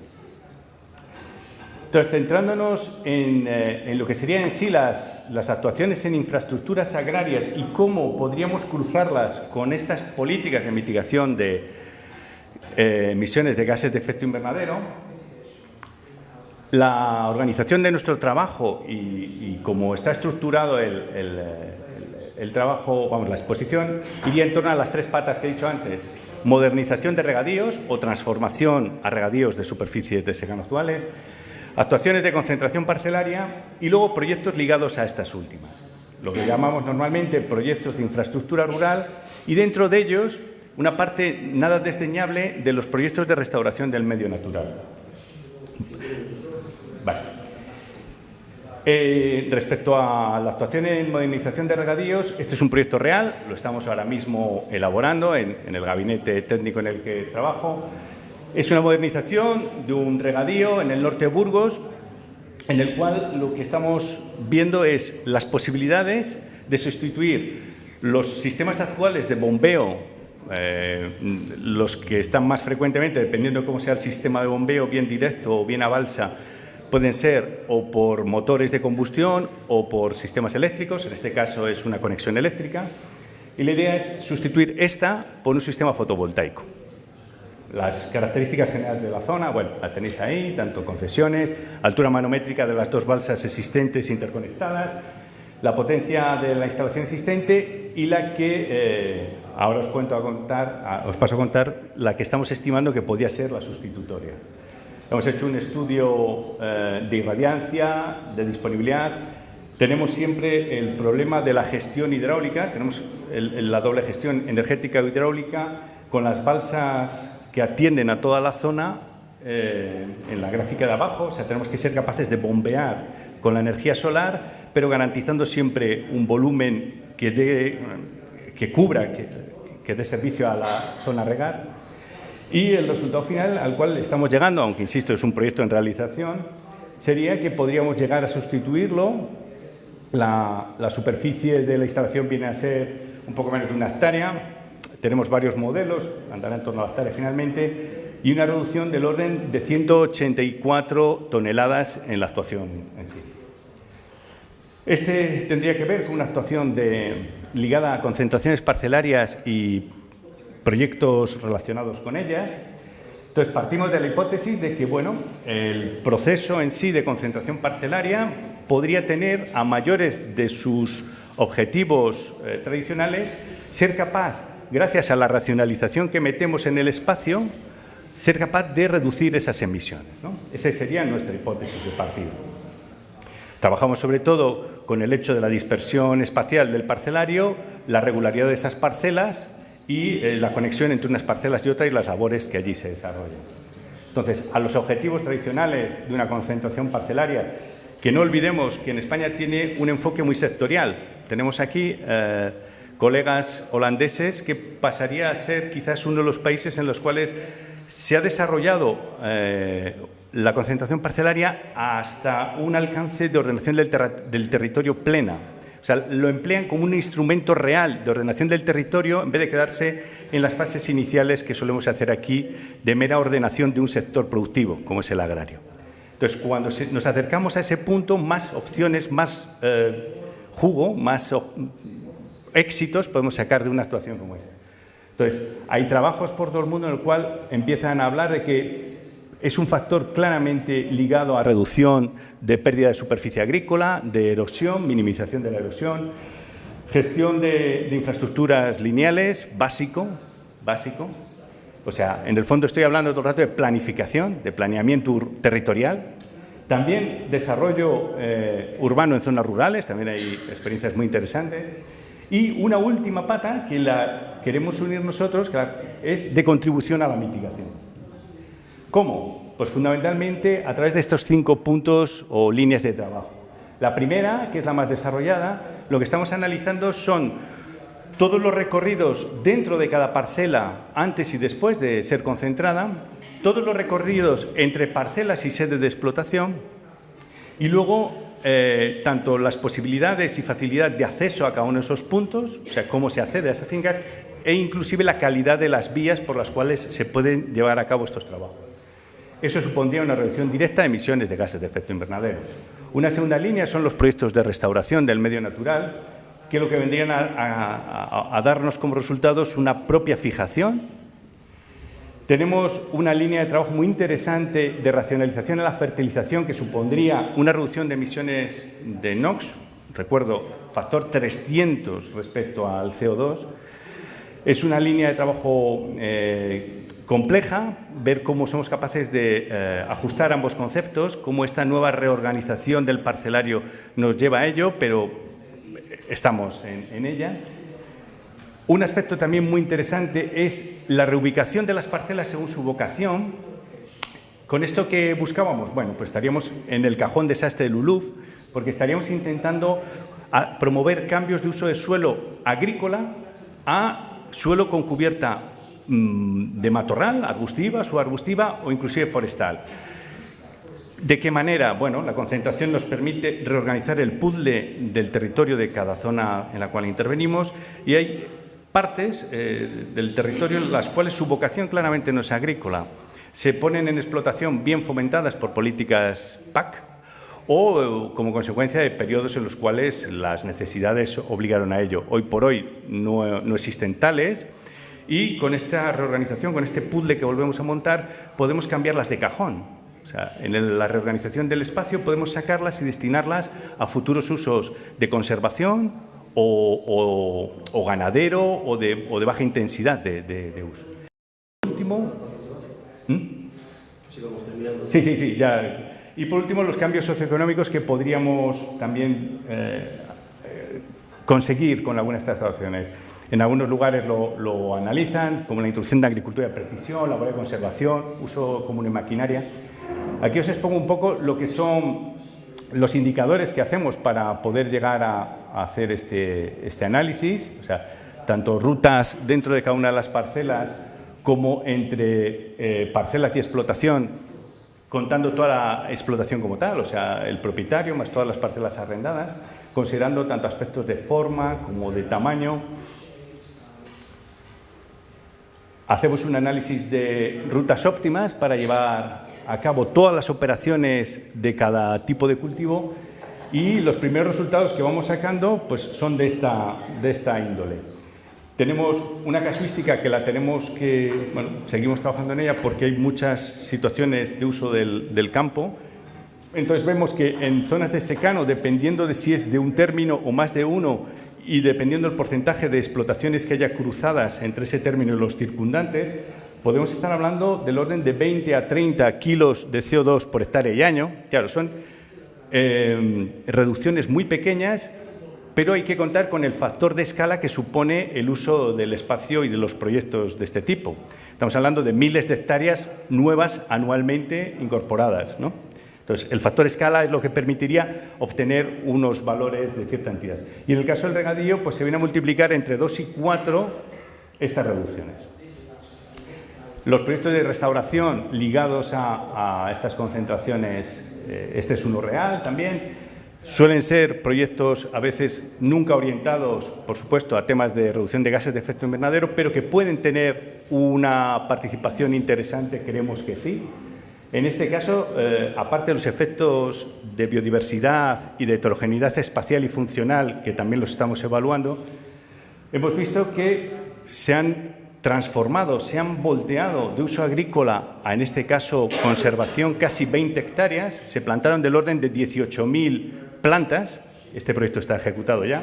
Entonces, centrándonos en lo que serían en sí las actuaciones en infraestructuras agrarias y cómo podríamos cruzarlas con estas políticas de mitigación de emisiones de gases de efecto invernadero, La organización de nuestro trabajo y cómo está estructurado el trabajo, vamos, la exposición, iría en torno a las tres patas que he dicho antes: modernización de regadíos o transformación a regadíos de superficies de secano actuales, actuaciones de concentración parcelaria y luego proyectos ligados a estas últimas, lo que llamamos normalmente proyectos de infraestructura rural, y dentro de ellos una parte nada desdeñable de los proyectos de restauración del medio natural. Vale. Respecto a la actuación en modernización de regadíos, este es un proyecto real, lo estamos ahora mismo elaborando en el gabinete técnico en el que trabajo. Es una modernización de un regadío en el norte de Burgos, en el cual lo que estamos viendo es las posibilidades de sustituir los sistemas actuales de bombeo, los que están más frecuentemente, dependiendo de cómo sea el sistema de bombeo, bien directo o bien a balsa, pueden ser o por motores de combustión o por sistemas eléctricos. En este caso es una conexión eléctrica, y la idea es sustituir esta por un sistema fotovoltaico. Las características generales de la zona, bueno, la tenéis ahí, tanto concesiones, altura manométrica de las dos balsas existentes interconectadas, la potencia de la instalación existente y la que, ahora os paso a contar, la que estamos estimando que podía ser la sustitutoria. Hemos hecho un estudio de irradiancia, de disponibilidad. Tenemos siempre el problema de la gestión hidráulica, tenemos la doble gestión energética o hidráulica con las balsas que atienden a toda la zona en la gráfica de abajo. O sea, tenemos que ser capaces de bombear con la energía solar, pero garantizando siempre un volumen que dé servicio a la zona a regar. Y el resultado final al cual estamos llegando, aunque insisto es un proyecto en realización, sería que podríamos llegar a sustituirlo. La superficie de la instalación viene a ser un poco menos de 1 hectárea. Tenemos varios modelos, andará en torno a la hectárea finalmente, y una reducción del orden de 184 toneladas en la actuación en sí. Este tendría que ver con una actuación ligada a concentraciones parcelarias y proyectos relacionados con ellas. Entonces, partimos de la hipótesis de que, bueno, el proceso en sí de concentración parcelaria podría tener, a mayores de sus objetivos tradicionales, ser capaz, gracias a la racionalización que metemos en el espacio, ser capaz de reducir esas emisiones, ¿no? Esa sería nuestra hipótesis de partida. Trabajamos sobre todo con el hecho de la dispersión espacial del parcelario, la regularidad de esas parcelas y la conexión entre unas parcelas y otras y las labores que allí se desarrollan. Entonces, a los objetivos tradicionales de una concentración parcelaria, que no olvidemos que en España tiene un enfoque muy sectorial. Tenemos aquí colegas holandeses que pasaría a ser quizás uno de los países en los cuales se ha desarrollado la concentración parcelaria hasta un alcance de ordenación del territorio plena. O sea, lo emplean como un instrumento real de ordenación del territorio en vez de quedarse en las fases iniciales que solemos hacer aquí de mera ordenación de un sector productivo, como es el agrario. Entonces, cuando nos acercamos a ese punto, más opciones, más jugo, más éxitos podemos sacar de una actuación como esta. Entonces, hay trabajos por todo el mundo en el cual empiezan a hablar de que es un factor claramente ligado a reducción de pérdida de superficie agrícola, de erosión, minimización de la erosión, gestión de infraestructuras lineales, básico. O sea, en el fondo estoy hablando todo el rato de planificación, de planeamiento territorial. También desarrollo urbano en zonas rurales, también hay experiencias muy interesantes. Y una última pata que la queremos unir nosotros, que es de contribución a la mitigación. ¿Cómo? Pues fundamentalmente a través de estos 5 puntos o líneas de trabajo. La primera, que es la más desarrollada, lo que estamos analizando son todos los recorridos dentro de cada parcela antes y después de ser concentrada, todos los recorridos entre parcelas y sede de explotación y luego tanto las posibilidades y facilidad de acceso a cada uno de esos puntos, o sea, cómo se accede a esas fincas, e inclusive la calidad de las vías por las cuales se pueden llevar a cabo estos trabajos. Eso supondría una reducción directa de emisiones de gases de efecto invernadero. Una segunda línea son los proyectos de restauración del medio natural, que lo que vendrían a darnos como resultados una propia fijación Tenemos una línea de trabajo muy interesante de racionalización en la fertilización que supondría una reducción de emisiones de NOx, recuerdo, factor 300 respecto al CO2. Es una línea de trabajo compleja, ver cómo somos capaces de ajustar ambos conceptos, cómo esta nueva reorganización del parcelario nos lleva a ello, pero estamos en ella. Un aspecto también muy interesante es la reubicación de las parcelas según su vocación. ¿Con esto qué buscábamos? Bueno, pues estaríamos en el cajón desastre de LULUCF, porque estaríamos intentando promover cambios de uso de suelo agrícola a suelo con cubierta de matorral, arbustiva, subarbustiva o inclusive forestal. ¿De qué manera? Bueno, la concentración nos permite reorganizar el puzzle del territorio de cada zona en la cual intervenimos y hay partes del territorio en las cuales su vocación claramente no es agrícola. Se ponen en explotación bien fomentadas por políticas PAC o como consecuencia de periodos en los cuales las necesidades obligaron a ello. Hoy por hoy no existen tales y con esta reorganización, con este puzzle que volvemos a montar, podemos cambiarlas de cajón. O sea, en la reorganización del espacio podemos sacarlas y destinarlas a futuros usos de conservación o ganadero o de baja intensidad de uso. Por último, Sí, ya. Y por último, los cambios socioeconómicos que podríamos también conseguir con algunas de estas acciones. En algunos lugares lo analizan, como la introducción de agricultura de precisión, labor de conservación, uso común de maquinaria. Aquí os expongo un poco lo que son los indicadores que hacemos para poder llegar a hacer este análisis, o sea, tanto rutas dentro de cada una de las parcelas como entre parcelas y explotación, contando toda la explotación como tal, o sea, el propietario más todas las parcelas arrendadas, considerando tanto aspectos de forma como de tamaño. Hacemos un análisis de rutas óptimas para llevar a cabo todas las operaciones de cada tipo de cultivo y los primeros resultados que vamos sacando pues, son de esta índole. Tenemos una casuística que seguimos trabajando en ella porque hay muchas situaciones de uso del campo. Entonces vemos que en zonas de secano, dependiendo de si es de un término o más de uno y dependiendo del porcentaje de explotaciones que haya cruzadas entre ese término y los circundantes, podemos estar hablando del orden de 20 a 30 kilos de CO2 por hectárea y año. Claro, son reducciones muy pequeñas, pero hay que contar con el factor de escala que supone el uso del espacio y de los proyectos de este tipo. Estamos hablando de miles de hectáreas nuevas anualmente incorporadas, ¿no? Entonces, el factor escala es lo que permitiría obtener unos valores de cierta entidad. Y en el caso del regadío, pues se viene a multiplicar entre 2 y 4 estas reducciones. Los proyectos de restauración ligados a estas concentraciones, este es uno real también, suelen ser proyectos a veces nunca orientados, por supuesto, a temas de reducción de gases de efecto invernadero, pero que pueden tener una participación interesante, creemos que sí. En este caso, aparte de los efectos de biodiversidad y de heterogeneidad espacial y funcional, que también los estamos evaluando, hemos visto que se han transformado, se han volteado de uso agrícola a, en este caso, conservación, casi 20 hectáreas, se plantaron del orden de 18.000 plantas, este proyecto está ejecutado ya,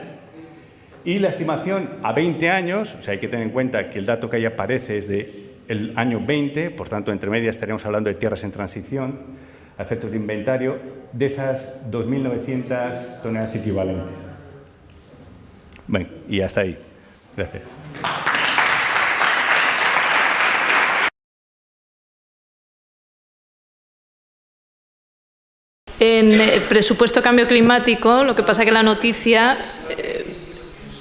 y la estimación a 20 años, o sea, hay que tener en cuenta que el dato que ahí aparece es del año 20, por tanto, entre medias estaríamos hablando de tierras en transición, a efectos de inventario, de esas 2.900 toneladas equivalentes. Bueno, y hasta ahí. Gracias. En el presupuesto cambio climático, lo que pasa es que la noticia,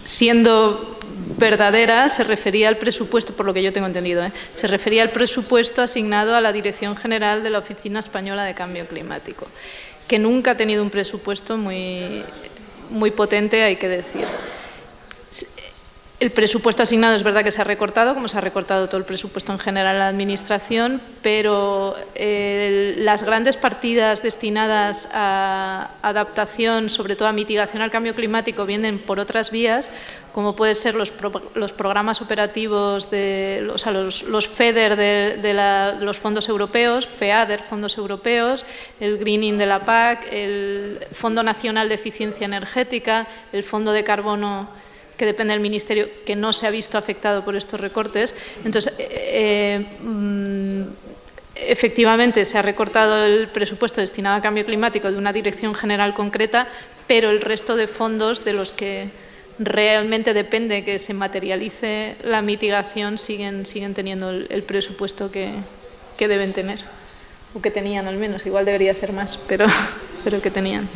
siendo verdadera, se refería al presupuesto, por lo que yo tengo entendido, se refería al presupuesto asignado a la Dirección General de la Oficina Española de Cambio Climático, que nunca ha tenido un presupuesto muy potente, hay que decir. El presupuesto asignado es verdad que se ha recortado, como se ha recortado todo el presupuesto en general a la Administración, pero las grandes partidas destinadas a adaptación, sobre todo a mitigación al cambio climático, vienen por otras vías, como pueden ser los programas operativos, los FEDER de los fondos europeos, FEADER, fondos europeos, el Greening de la PAC, el Fondo Nacional de Eficiencia Energética, el Fondo de Carbono, que depende del Ministerio, que no se ha visto afectado por estos recortes. Entonces, efectivamente, se ha recortado el presupuesto destinado a cambio climático de una dirección general concreta, pero el resto de fondos de los que realmente depende que se materialice la mitigación siguen teniendo el presupuesto que deben tener, o que tenían al menos. Igual debería ser más, pero que tenían.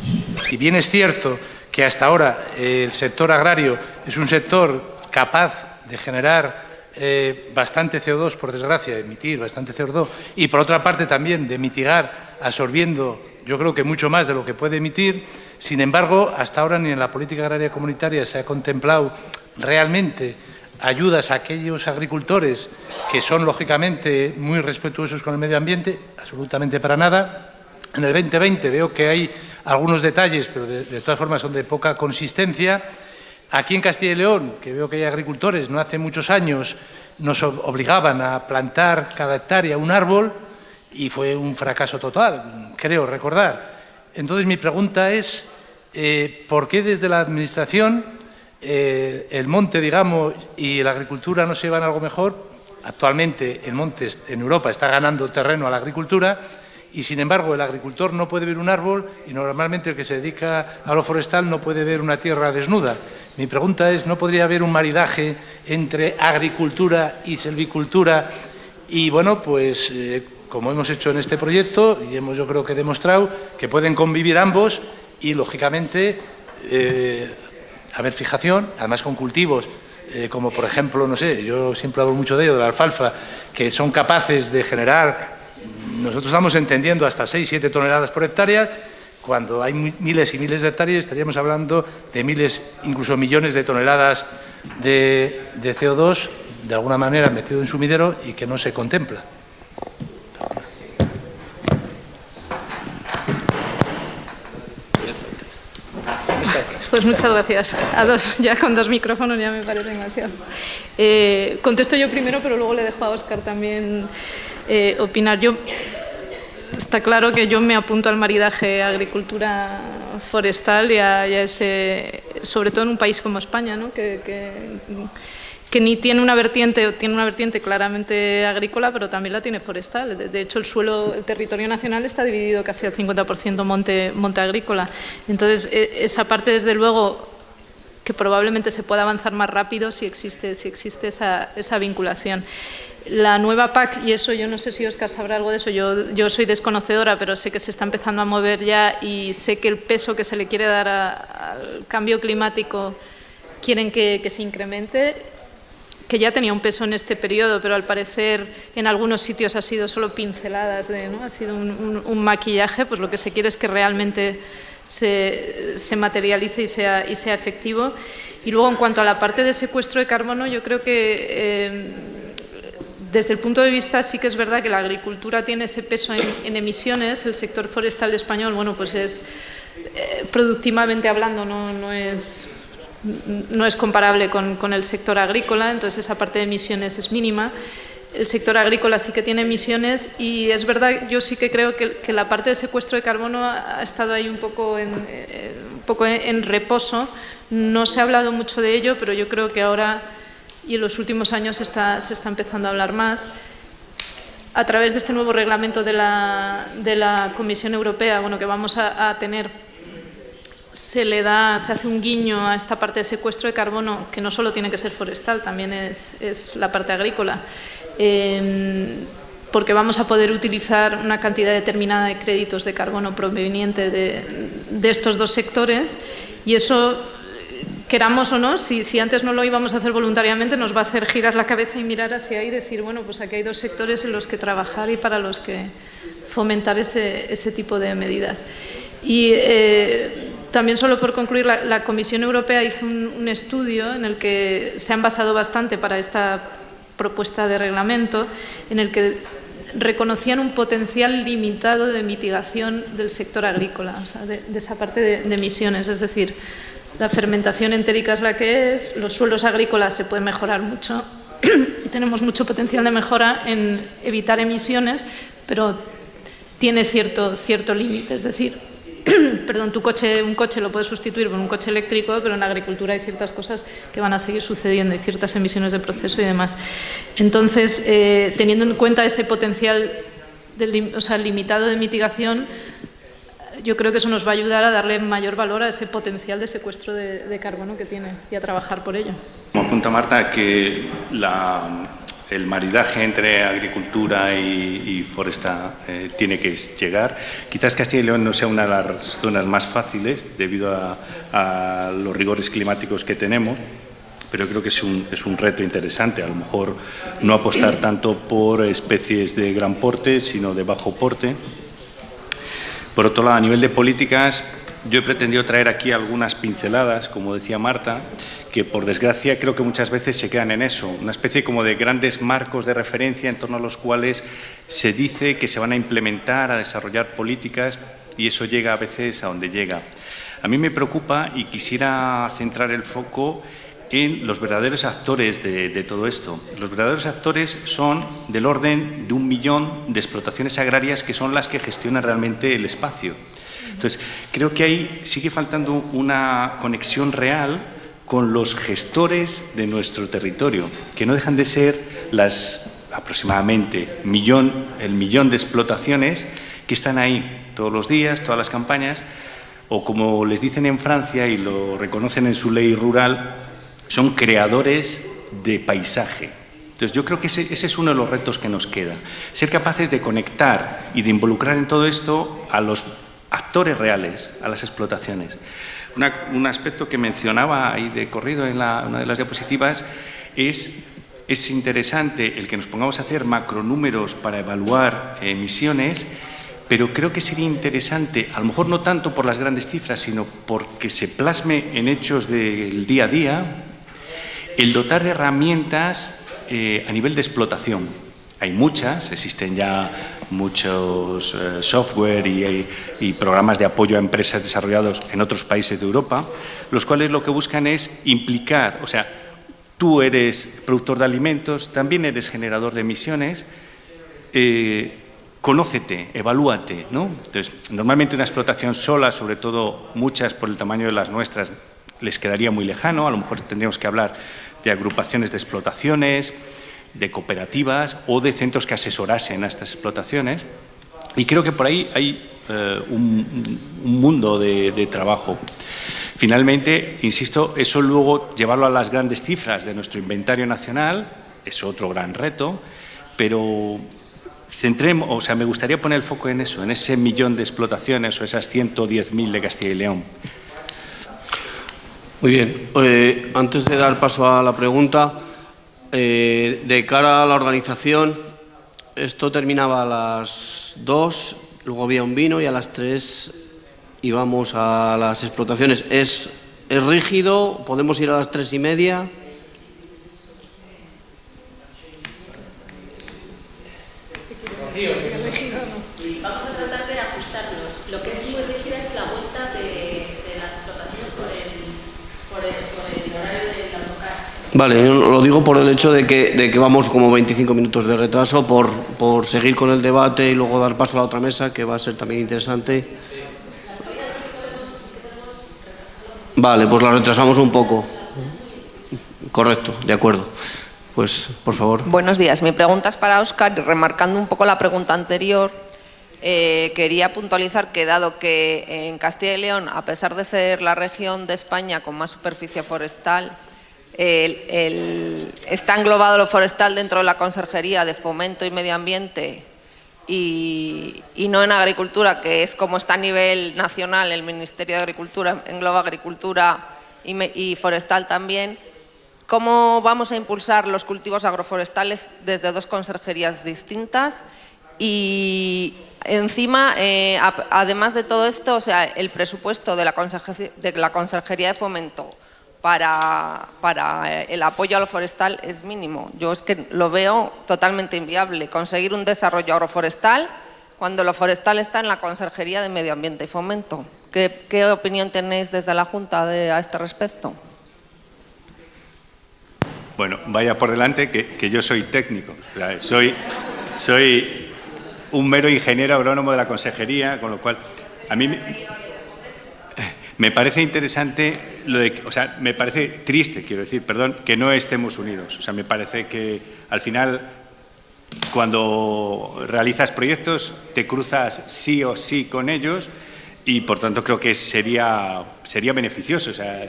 Si bien es cierto que hasta ahora el sector agrario es un sector capaz de generar bastante CO2, por desgracia, emitir bastante CO2, y por otra parte también de mitigar absorbiendo, yo creo que mucho más de lo que puede emitir. Sin embargo, hasta ahora ni en la política agraria comunitaria se ha contemplado realmente ayudas a aquellos agricultores que son, lógicamente, muy respetuosos con el medio ambiente, absolutamente para nada. En el 2020 veo que hay algunos detalles, pero de todas formas son de poca consistencia. Aquí en Castilla y León, que veo que hay agricultores, no hace muchos años nos obligaban a plantar cada hectárea un árbol y fue un fracaso total, creo recordar. Entonces, mi pregunta es, ¿por qué desde la Administración el monte, digamos, y la agricultura no se llevan algo mejor? Actualmente el monte en Europa está ganando terreno a la agricultura y, sin embargo, el agricultor no puede ver un árbol y normalmente el que se dedica a lo forestal no puede ver una tierra desnuda. Mi pregunta es, ¿no podría haber un maridaje entre agricultura y silvicultura? Y, bueno, pues, como hemos hecho en este proyecto, y hemos, yo creo que demostrado, que pueden convivir ambos y, lógicamente, haber fijación, además con cultivos, como, por ejemplo, no sé, yo siempre hablo mucho de ello, de la alfalfa, que son capaces de generar, nosotros estamos entendiendo hasta 6-7 toneladas por hectárea. Cuando hay miles y miles de hectáreas estaríamos hablando de miles, incluso millones de toneladas de CO2, de alguna manera metido en sumidero y que no se contempla. Pues muchas gracias. A dos, ya con 2 micrófonos ya me parece demasiado. Contesto yo primero, pero luego le dejo a Óscar también opinar. Está claro que yo me apunto al maridaje agricultura forestal y a ese, sobre todo en un país como España, ¿no? que ni tiene una vertiente, o tiene una vertiente claramente agrícola, pero también la tiene forestal. De hecho, el territorio nacional está dividido casi al 50% monte agrícola. Entonces, esa parte, desde luego, que probablemente se pueda avanzar más rápido si existe esa vinculación. La nueva PAC, y eso yo no sé si Óscar sabrá algo de eso, yo soy desconocedora, pero sé que se está empezando a mover ya y sé que el peso que se le quiere dar al cambio climático quieren que se incremente, que ya tenía un peso en este periodo, pero al parecer en algunos sitios ha sido solo pinceladas, ¿no? Ha sido un maquillaje. Pues lo que se quiere es que realmente se materialice y sea efectivo. Y luego, en cuanto a la parte de secuestro de carbono, yo creo que desde el punto de vista, sí que es verdad que la agricultura tiene ese peso en emisiones. El sector forestal español, bueno, pues es, productivamente hablando, no es comparable con el sector agrícola, entonces esa parte de emisiones es mínima. El sector agrícola sí que tiene emisiones y es verdad, yo sí que creo que la parte de secuestro de carbono ha estado ahí un poco en reposo. No se ha hablado mucho de ello, pero yo creo que ahora y en los últimos años se está empezando a hablar más. A través de este nuevo reglamento de la Comisión Europea, bueno, que vamos a tener, se hace un guiño a esta parte de secuestro de carbono, que no solo tiene que ser forestal, también es la parte agrícola, porque vamos a poder utilizar una cantidad determinada de créditos de carbono proveniente de estos dos sectores, y eso, queramos o no, si antes no lo íbamos a hacer voluntariamente, nos va a hacer girar la cabeza y mirar hacia ahí y decir, bueno, pues aquí hay dos sectores en los que trabajar y para los que fomentar ese tipo de medidas. Y también solo por concluir, la Comisión Europea hizo un estudio en el que se han basado bastante para esta propuesta de reglamento, en el que reconocían un potencial limitado de mitigación del sector agrícola, o sea, de esa parte de emisiones. Es decir, la fermentación entérica es la que es, los suelos agrícolas se pueden mejorar mucho y tenemos mucho potencial de mejora en evitar emisiones, pero tiene cierto límite. Es decir, perdón, un coche lo puedes sustituir por un coche eléctrico, pero en la agricultura hay ciertas cosas que van a seguir sucediendo, hay ciertas emisiones de proceso y demás. Entonces, teniendo en cuenta ese potencial limitado de mitigación, yo creo que eso nos va a ayudar a darle mayor valor a ese potencial de secuestro de carbono que tiene y a trabajar por ello. Como apunta Marta, que el maridaje entre agricultura y foresta tiene que llegar. Quizás Castilla y León no sea una de las zonas más fáciles debido a los rigores climáticos que tenemos, pero creo que es un reto interesante. A lo mejor no apostar tanto por especies de gran porte, sino de bajo porte. Por otro lado, a nivel de políticas, yo he pretendido traer aquí algunas pinceladas, como decía Marta, que por desgracia creo que muchas veces se quedan en eso, una especie como de grandes marcos de referencia en torno a los cuales se dice que se van a implementar, a desarrollar políticas, y eso llega a veces a donde llega. A mí me preocupa y quisiera centrar el foco en los verdaderos actores de todo esto. Los verdaderos actores son del orden de 1 millón de explotaciones agrarias que son las que gestionan realmente el espacio. Entonces, creo que ahí sigue faltando una conexión real con los gestores de nuestro territorio, que no dejan de ser las aproximadamente el millón de explotaciones que están ahí todos los días, todas las campañas, o como les dicen en Francia y lo reconocen en su ley rural, son creadores de paisaje. Entonces, yo creo que ese es uno de los retos que nos queda, ser capaces de conectar y de involucrar en todo esto a los actores reales, a las explotaciones. Un aspecto que mencionaba ahí de corrido en una de las diapositivas es interesante el que nos pongamos a hacer macronúmeros para evaluar emisiones, pero creo que sería interesante, a lo mejor no tanto por las grandes cifras, sino porque se plasme en hechos del día a día, el dotar de herramientas a nivel de explotación. Hay muchas, existen ya muchos software y programas de apoyo a empresas desarrollados en otros países de Europa, los cuales lo que buscan es implicar, o sea, tú eres productor de alimentos, también eres generador de emisiones, conócete, evalúate, ¿no? Entonces, normalmente una explotación sola, sobre todo muchas por el tamaño de las nuestras, les quedaría muy lejano. A lo mejor tendríamos que hablar de agrupaciones de explotaciones, de cooperativas o de centros que asesorasen a estas explotaciones. Y creo que por ahí hay un mundo de trabajo. Finalmente, insisto, eso luego llevarlo a las grandes cifras de nuestro inventario nacional es otro gran reto, pero me gustaría poner el foco en eso, en ese millón de explotaciones o esas 110.000 de Castilla y León. Muy bien. Antes de dar paso a la pregunta, de cara a la organización, esto terminaba a las 2, luego había un vino y a las 3 íbamos a las explotaciones. ¿Es rígido? ¿Podemos ir a las 3:30? Vamos a tratar de ajustarlos. Lo que es muy rígida es la vuelta de las explotaciones por el horario del autocar. Vale, yo lo digo por el hecho de que vamos como 25 minutos de retraso por seguir con el debate y luego dar paso a la otra mesa, que va a ser también interesante. Vale, pues la retrasamos un poco. Correcto, de acuerdo. Pues, por favor. Buenos días. Mi pregunta es para Óscar, y remarcando un poco la pregunta anterior, quería puntualizar que, dado que en Castilla y León, a pesar de ser la región de España con más superficie forestal, está englobado lo forestal dentro de la Consejería de Fomento y Medio Ambiente y no en Agricultura, que es como está a nivel nacional, el Ministerio de Agricultura engloba Agricultura y Forestal también. ¿Cómo vamos a impulsar los cultivos agroforestales desde dos consejerías distintas? Y Encima, además de todo esto, o sea, el presupuesto de la Consejería de Fomento para el apoyo a lo forestal es mínimo. Yo es que lo veo totalmente inviable, conseguir un desarrollo agroforestal cuando lo forestal está en la Consejería de Medio Ambiente y Fomento. ¿Qué opinión tenéis desde la Junta a este respecto? Bueno, vaya por delante que yo soy técnico. O sea, soy un mero ingeniero agrónomo de la consejería, con lo cual a mí me parece interesante me parece triste, quiero decir, perdón, que no estemos unidos. O sea, me parece que al final, cuando realizas proyectos, te cruzas sí o sí con ellos y, por tanto, creo que sería beneficioso, o sea,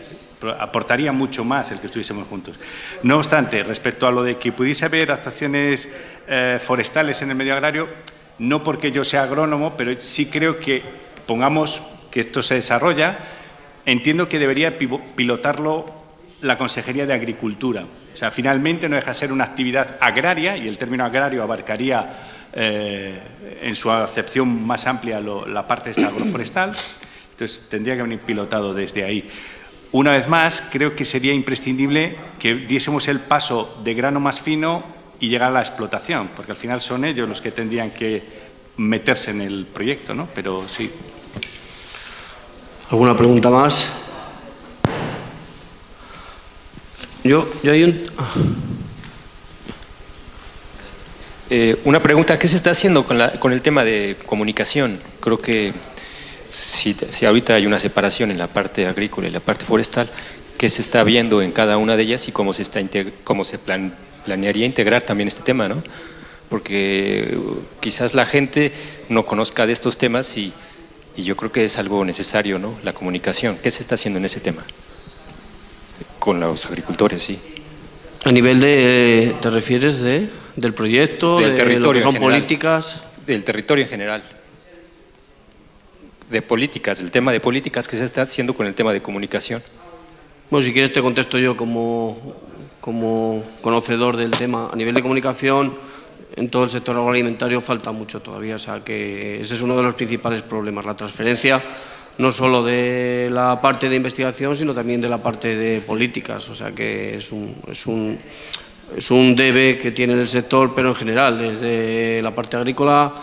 aportaría mucho más el que estuviésemos juntos. No obstante, respecto a lo de que pudiese haber actuaciones forestales en el medio agrario, no porque yo sea agrónomo, pero sí creo que, pongamos que esto se desarrolla, entiendo que debería pilotarlo la Consejería de Agricultura. O sea, finalmente no deja de ser una actividad agraria, y el término agrario abarcaría en su acepción más amplia la parte esta agroforestal. Entonces, tendría que venir pilotado desde ahí. Una vez más, creo que sería imprescindible que diésemos el paso de grano más fino y llegar a la explotación, porque al final son ellos los que tendrían que meterse en el proyecto, ¿no? Pero sí. ¿Alguna pregunta más? Yo hay una pregunta, ¿qué se está haciendo con el tema de comunicación? Creo que si ahorita hay una separación en la parte agrícola y la parte forestal, ¿qué se está viendo en cada una de ellas y cómo se planearía integrar también este tema, ¿no? Porque quizás la gente no conozca de estos temas y yo creo que es algo necesario, ¿no? La comunicación. ¿Qué se está haciendo en ese tema? Con los agricultores, sí. A nivel ¿te refieres del proyecto, del territorio, lo que son general, políticas? Del territorio en general. De políticas, el tema de políticas que se está haciendo con el tema de comunicación. Bueno, si quieres te contesto yo como conocedor del tema. A nivel de comunicación, en todo el sector agroalimentario falta mucho todavía, o sea que ese es uno de los principales problemas, la transferencia no solo de la parte de investigación, sino también de la parte de políticas, o sea que es un debe que tiene el sector, pero en general, desde la parte agrícola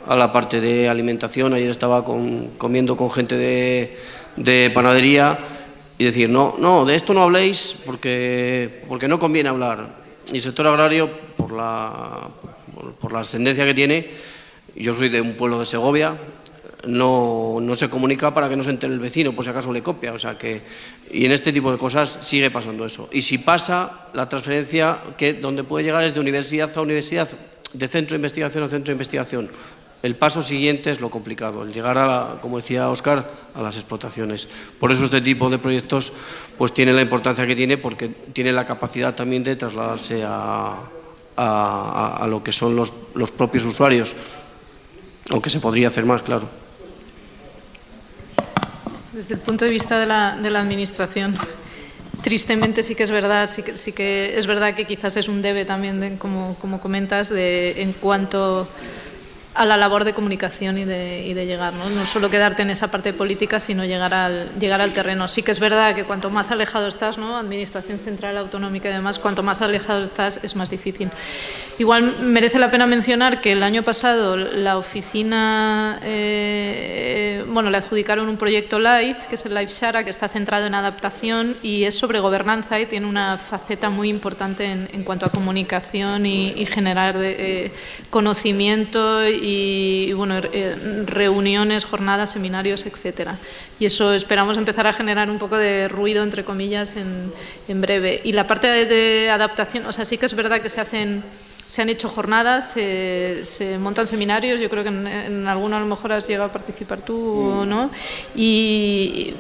a la parte de alimentación. Ayer estaba comiendo con gente de panadería y decir, no, de esto no habléis porque no conviene hablar. Y el sector agrario, por la ascendencia que tiene, yo soy de un pueblo de Segovia, no se comunica para que no se entere el vecino, por si acaso le copia, o sea que, y en este tipo de cosas sigue pasando eso. Y si pasa, la transferencia donde puede llegar es de universidad a universidad, de centro de investigación a centro de investigación. El paso siguiente es lo complicado, el llegar como decía Óscar, a las explotaciones. Por eso este tipo de proyectos pues tiene la importancia que tiene, porque tiene la capacidad también de trasladarse a lo que son los propios usuarios, aunque se podría hacer más, claro. Desde el punto de vista de la Administración, tristemente sí que es verdad, sí que es verdad que quizás es un debe también, como comentas, en cuanto a la labor de comunicación y de llegar, no solo quedarte en esa parte política, sino llegar al terreno. Sí que es verdad que cuanto más alejado estás, ¿no? Administración central, autonómica y demás, cuanto más alejado estás es más difícil. Igual merece la pena mencionar que el año pasado la oficina, le adjudicaron un proyecto LIFE, que es el LIFE Shara, que está centrado en adaptación y es sobre gobernanza y tiene una faceta muy importante en cuanto a comunicación y generar conocimiento y reuniones, jornadas, seminarios, etcétera. Y eso esperamos empezar a generar un poco de ruido, entre comillas, en breve. Y la parte de adaptación, o sea, sí que es verdad que se han hecho jornadas, se montan seminarios, yo creo que en alguno a lo mejor has llegado a participar tú, ¿no? Y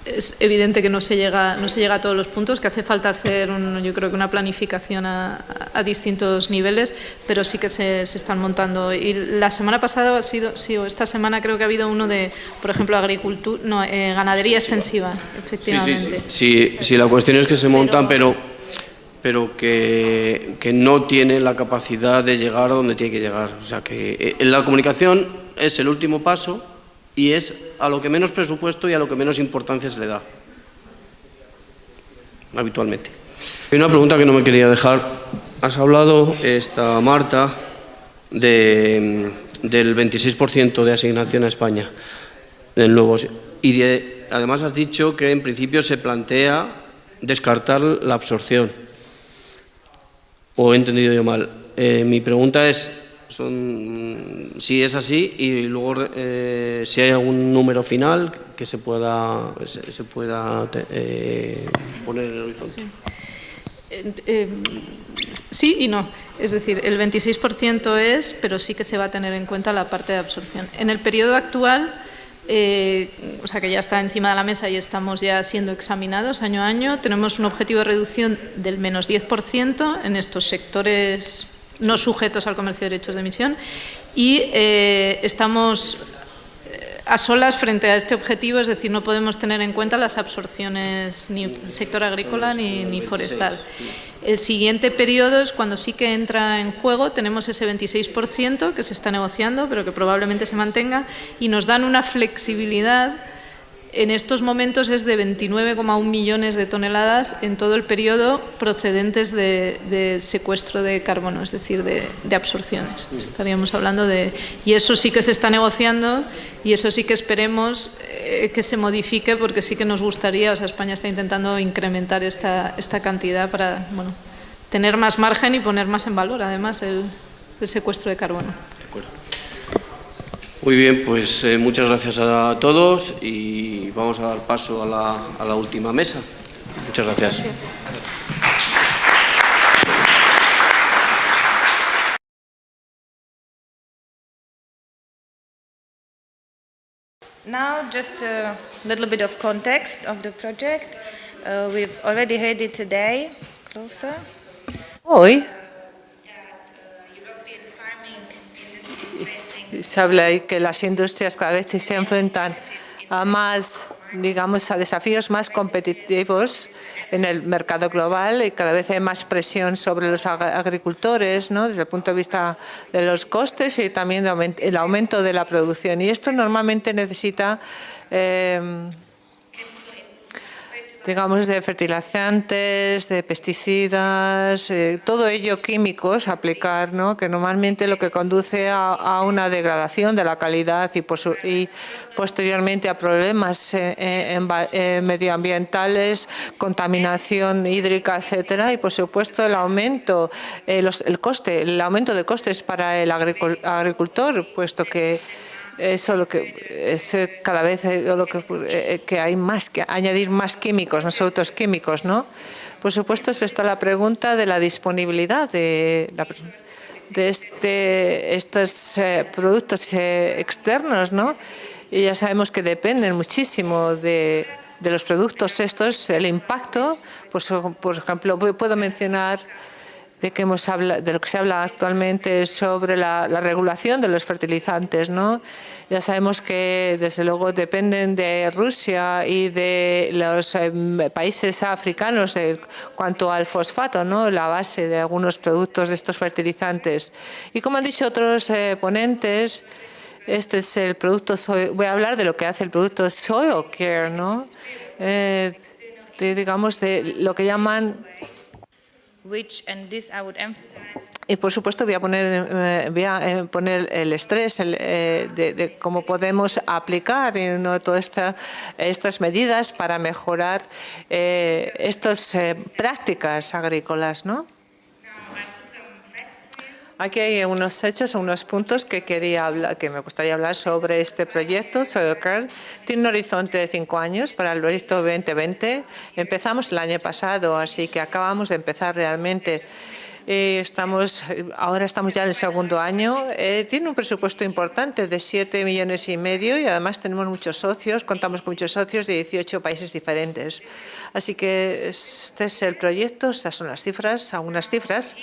es evidente que no se llega a todos los puntos, que hace falta hacer yo creo que una planificación a distintos niveles, pero sí que se están montando. Y la semana pasada esta semana creo que ha habido uno de, por ejemplo, ganadería extensiva, efectivamente. Sí, la cuestión es que se montan, pero pero que no tiene la capacidad de llegar a donde tiene que llegar. O sea que la comunicación es el último paso y es a lo que menos presupuesto y a lo que menos importancia se le da, habitualmente. Hay una pregunta que no me quería dejar. Has hablado, Marta, del 26% de asignación a España, del nuevo, y además has dicho que en principio se plantea descartar la absorción. ¿O he entendido yo mal? Mi pregunta es si es así y luego si hay algún número final que se pueda poner en el horizonte. Sí y no. Es decir, el 26% es, pero sí que se va a tener en cuenta la parte de absorción. En el periodo actual, o sea que ya está encima de la mesa y estamos ya siendo examinados año a año, tenemos un objetivo de reducción del menos 10% en estos sectores no sujetos al comercio de derechos de emisión y estamos a solas frente a este objetivo, es decir, no podemos tener en cuenta las absorciones ni del sector agrícola ni forestal. El siguiente periodo es cuando sí que entra en juego, tenemos ese 26% que se está negociando, pero que probablemente se mantenga, y nos dan una flexibilidad. En estos momentos es de 29,1 millones de toneladas en todo el periodo procedentes de secuestro de carbono, es decir, de absorciones. Estaríamos hablando de... Y eso sí que se está negociando y eso sí que esperemos que se modifique porque sí que nos gustaría, o sea, España está intentando incrementar esta cantidad para tener más margen y poner más en valor, además, el secuestro de carbono. De acuerdo. Muy bien, pues muchas gracias a todos y vamos a dar paso a la última mesa. Muchas gracias. Gracias. Now, just a little bit of context of the project. We've already heard it today. Closer. Hoy se habla de que las industrias cada vez se enfrentan a más, digamos, a desafíos más competitivos en el mercado global y cada vez hay más presión sobre los agricultores, ¿no?, desde el punto de vista de los costes y también el aumento de la producción. Y esto normalmente necesita digamos, de fertilizantes, de pesticidas, todo ello químicos aplicar, ¿no?, que normalmente lo que conduce a una degradación de la calidad y posteriormente a problemas medioambientales, contaminación hídrica, etcétera, y por supuesto el aumento, el aumento de costes para el agricultor, puesto que eso lo que es cada vez que hay más que añadir más químicos, más productos químicos, ¿no? Por supuesto, está la pregunta de la disponibilidad de estos productos externos, ¿no? Y ya sabemos que dependen muchísimo de los productos estos, el impacto. Pues, por ejemplo, puedo mencionar de lo que se habla actualmente sobre la regulación de los fertilizantes, ¿no? Ya sabemos que desde luego dependen de Rusia y de los países africanos en cuanto al fosfato, ¿no?, la base de algunos productos de estos fertilizantes. Y como han dicho otros ponentes, este es el producto voy a hablar de lo que hace el producto Soil Care, ¿no? Digamos de lo que llaman. Y por supuesto voy a poner el estrés de cómo podemos aplicar, ¿no?, todas estas medidas para mejorar estas prácticas agrícolas, ¿no? Aquí hay unos hechos, unos puntos que me gustaría hablar sobre este proyecto. Soil Care tiene un horizonte de 5 años para el proyecto 2020. Empezamos el año pasado, así que acabamos de empezar realmente. Ahora estamos ya en el segundo año. Tiene un presupuesto importante de 7,5 millones y además tenemos muchos socios, contamos con muchos socios de 18 países diferentes. Así que este es el proyecto, estas son las cifras, algunas cifras.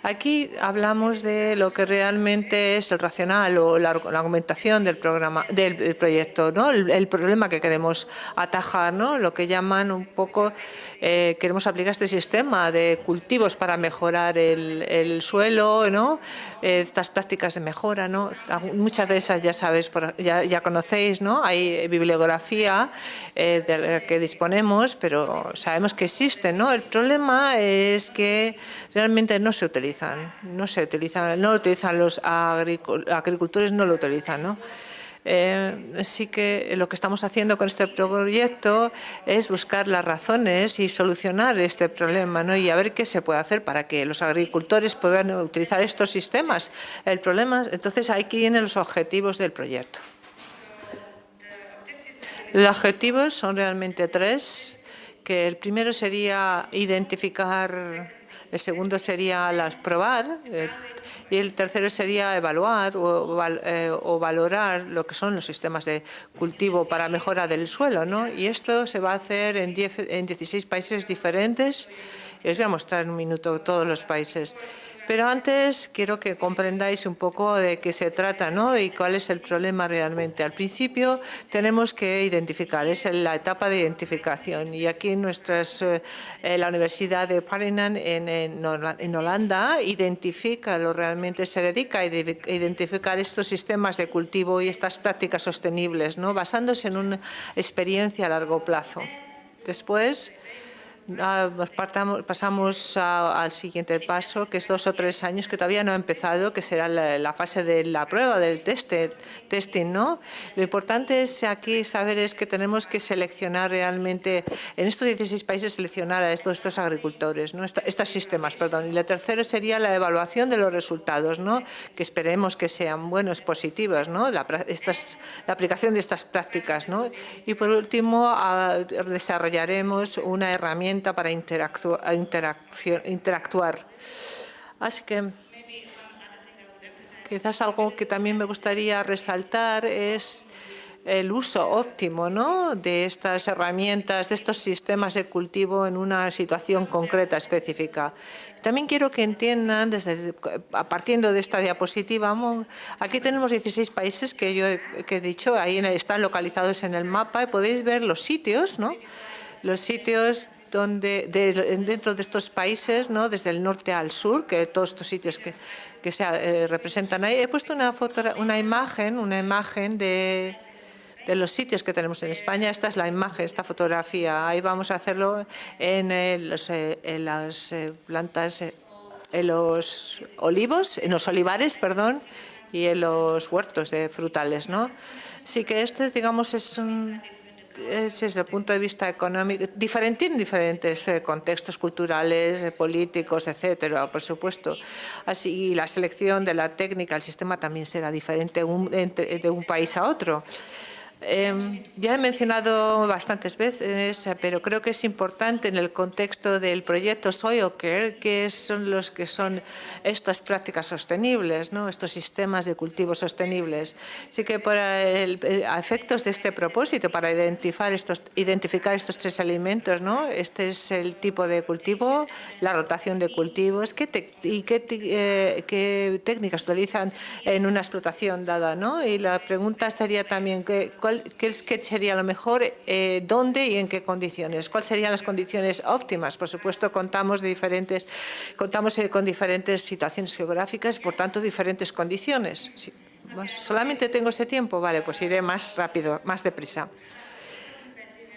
Aquí hablamos de lo que realmente es el racional o la argumentación del programa, del proyecto, ¿no? El problema que queremos atajar, ¿no? Lo que llaman un poco, queremos aplicar este sistema de cultivos para mejorar el suelo, ¿no? Estas prácticas de mejora, ¿no? Muchas de esas ya sabéis, ya conocéis, ¿no? Hay bibliografía de la que disponemos, pero sabemos que existen, ¿no? El problema es que realmente no lo utilizan los agricultores, no lo utilizan, ¿no? Así que lo que estamos haciendo con este proyecto es buscar las razones y solucionar este problema, ¿no? Y a ver qué se puede hacer para que los agricultores puedan utilizar estos sistemas. El problema, entonces, aquí vienen los objetivos del proyecto. Los objetivos son realmente 3, que el primero sería identificar, el segundo sería probar, y el tercero sería evaluar o valorar lo que son los sistemas de cultivo para mejora del suelo, ¿no? Y esto se va a hacer en 16 países diferentes. Y os voy a mostrar en un minuto todos los países. Pero antes quiero que comprendáis un poco de qué se trata, ¿no? Y cuál es el problema realmente. Al principio tenemos que identificar, es la etapa de identificación. Y aquí la Universidad de Wageningen en Holanda realmente se dedica a identificar estos sistemas de cultivo y estas prácticas sostenibles, ¿no? Basándose en una experiencia a largo plazo. Después pasamos al siguiente paso, que es 2 o 3 años, que todavía no ha empezado, que será la fase de la prueba, del testing, ¿no? Lo importante es aquí saber es que tenemos que seleccionar realmente, en estos 16 países, seleccionar a estos agricultores, ¿no? Estos sistemas, perdón. Y la tercera sería la evaluación de los resultados, ¿no? Que esperemos que sean buenos, positivos, ¿no? La aplicación de estas prácticas, ¿no? Y por último, desarrollaremos una herramienta para interactuar. Así que quizás algo que también me gustaría resaltar es el uso óptimo, ¿no? De estas herramientas, de estos sistemas de cultivo en una situación concreta, específica. También quiero que entiendan, partiendo de esta diapositiva, aquí tenemos 16 países que he dicho, ahí están localizados en el mapa y podéis ver los sitios, ¿no? Los sitios dentro de estos países, ¿no? Desde el norte al sur, que todos estos sitios que se representan ahí. He puesto una imagen de los sitios que tenemos en España. Esta es la imagen, esta fotografía. Ahí vamos a hacerlo en las plantas, en los olivares, perdón, y en los huertos de frutales, ¿no? Así que este, digamos, desde el punto de vista económico, tienen diferentes contextos culturales, políticos, etcétera, por supuesto. Así, la selección de la técnica, el sistema también será diferente de un país a otro. Ya he mencionado bastantes veces, pero creo que es importante en el contexto del proyecto Soil Care, que son estas prácticas sostenibles, ¿no? Estos sistemas de cultivo sostenibles. Así que a efectos de este propósito, para identificar estos 3 elementos, ¿no? Este es el tipo de cultivo, la rotación de cultivos, qué técnicas utilizan en una explotación dada, ¿no? Y la pregunta sería también ¿qué sería lo mejor, dónde y en qué condiciones? ¿Cuáles serían las condiciones óptimas? Por supuesto, contamos con diferentes situaciones geográficas, por tanto, diferentes condiciones. Sí. ¿Solamente tengo ese tiempo? Vale, pues iré más rápido, más deprisa.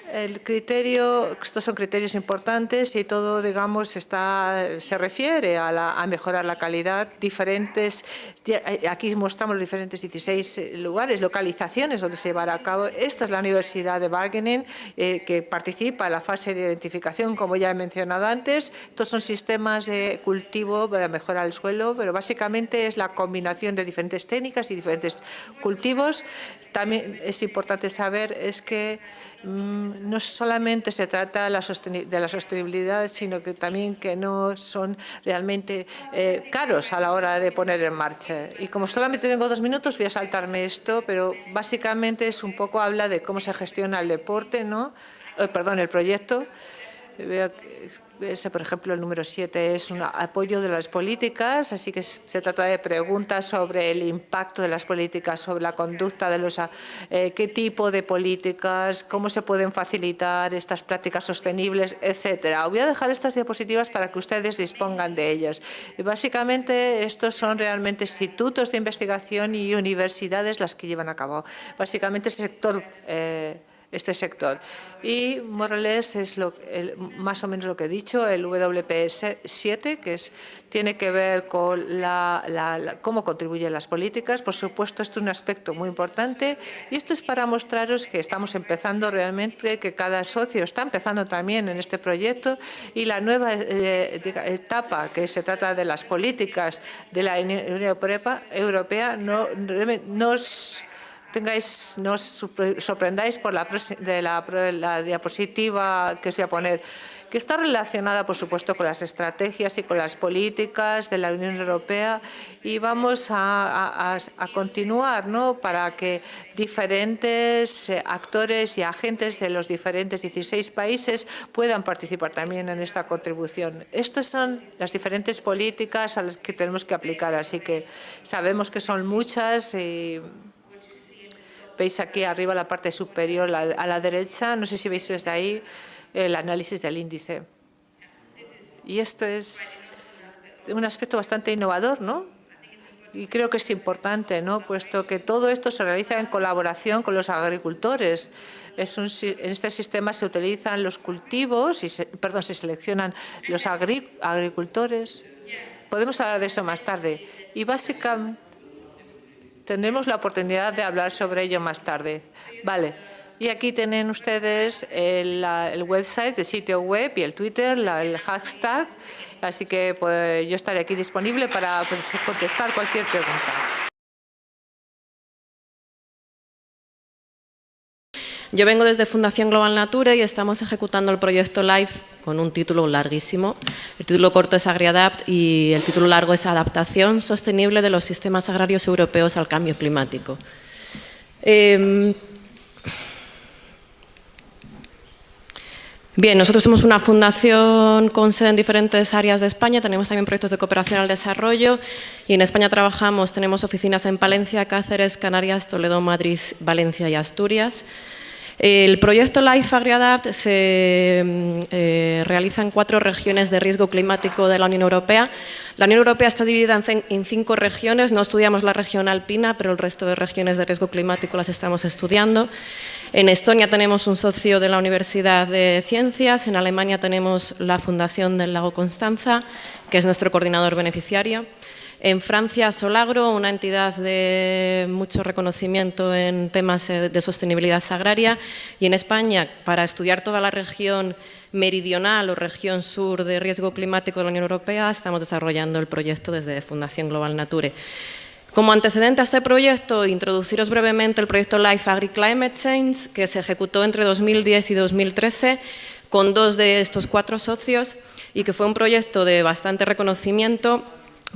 Estos son criterios importantes y todo, digamos, se refiere a mejorar la calidad. Aquí mostramos los diferentes 16 lugares, localizaciones donde se llevará a cabo. Esta es la Universidad de Wageningen, que participa en la fase de identificación, como ya he mencionado antes. Estos son sistemas de cultivo para mejorar el suelo, pero básicamente es la combinación de diferentes técnicas y diferentes cultivos. También es importante saber es que no solamente se trata de la sostenibilidad, sino que también que no son realmente caros a la hora de poner en marcha. Y como solamente tengo 2 minutos, voy a saltarme esto, pero básicamente es un poco habla de cómo se gestiona el deporte, ¿no? El proyecto. por ejemplo, el número 7 es un apoyo de las políticas, así que se trata de preguntas sobre el impacto de las políticas, sobre la conducta de los, qué tipo de políticas, cómo se pueden facilitar estas prácticas sostenibles, etcétera. Voy a dejar estas diapositivas para que ustedes dispongan de ellas. Y básicamente, estos son realmente institutos de investigación y universidades las que llevan a cabo. Básicamente, este sector. Y Morales es más o menos lo que he dicho, el WPS7, que tiene que ver con cómo contribuyen las políticas. Por supuesto, esto es un aspecto muy importante y esto es para mostraros que estamos empezando realmente, que cada socio está empezando también en este proyecto y la nueva etapa que se trata de las políticas de la Unión Europea no os sorprendáis por la diapositiva que os voy a poner, que está relacionada, por supuesto, con las estrategias y con las políticas de la Unión Europea y vamos a continuar, ¿no?, para que diferentes actores y agentes de los diferentes 16 países puedan participar también en esta contribución. Estas son las diferentes políticas a las que tenemos que aplicar, así que sabemos que son muchas y veis aquí arriba la parte superior a la derecha, no sé si veis desde ahí el análisis del índice. Y esto es un aspecto bastante innovador, ¿no? Y creo que es importante, ¿no?, puesto que todo esto se realiza en colaboración con los agricultores. En este sistema se utilizan los cultivos, se seleccionan los agricultores. Podemos hablar de eso más tarde. Y básicamente tendremos la oportunidad de hablar sobre ello más tarde. Vale. Y aquí tienen ustedes el website, el sitio web y el Twitter, el hashtag. Así que pues, yo estaré aquí disponible para contestar cualquier pregunta. Yo vengo desde Fundación Global Nature y estamos ejecutando el proyecto LIFE con un título larguísimo. El título corto es AgriAdapt y el título largo es Adaptación sostenible de los sistemas agrarios europeos al cambio climático. Bien, nosotros somos una fundación con sede en diferentes áreas de España, tenemos también proyectos de cooperación al desarrollo y en España tenemos oficinas en Palencia, Cáceres, Canarias, Toledo, Madrid, Valencia y Asturias. El proyecto LIFE AgriAdapt se realiza en 4 regiones de riesgo climático de la Unión Europea. La Unión Europea está dividida en 5 regiones, no estudiamos la región alpina, pero el resto de regiones de riesgo climático las estamos estudiando. En Estonia tenemos un socio de la Universidad de Ciencias, en Alemania tenemos la Fundación del Lago Constanza, que es nuestro coordinador beneficiario. En Francia, Solagro, una entidad de mucho reconocimiento en temas de sostenibilidad agraria. Y en España, para estudiar toda la región meridional o región sur de riesgo climático de la Unión Europea, estamos desarrollando el proyecto desde Fundación Global Nature. Como antecedente a este proyecto, introduciros brevemente el proyecto LIFE Agri-Climate Change, que se ejecutó entre 2010 y 2013 con 2 de estos 4 socios y que fue un proyecto de bastante reconocimiento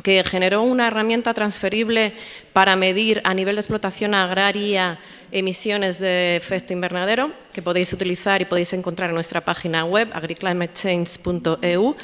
que generó una herramienta transferible para medir a nivel de explotación agraria emisiones de efecto invernadero, que podéis utilizar y podéis encontrar en nuestra página web, agriclimatechange.eu.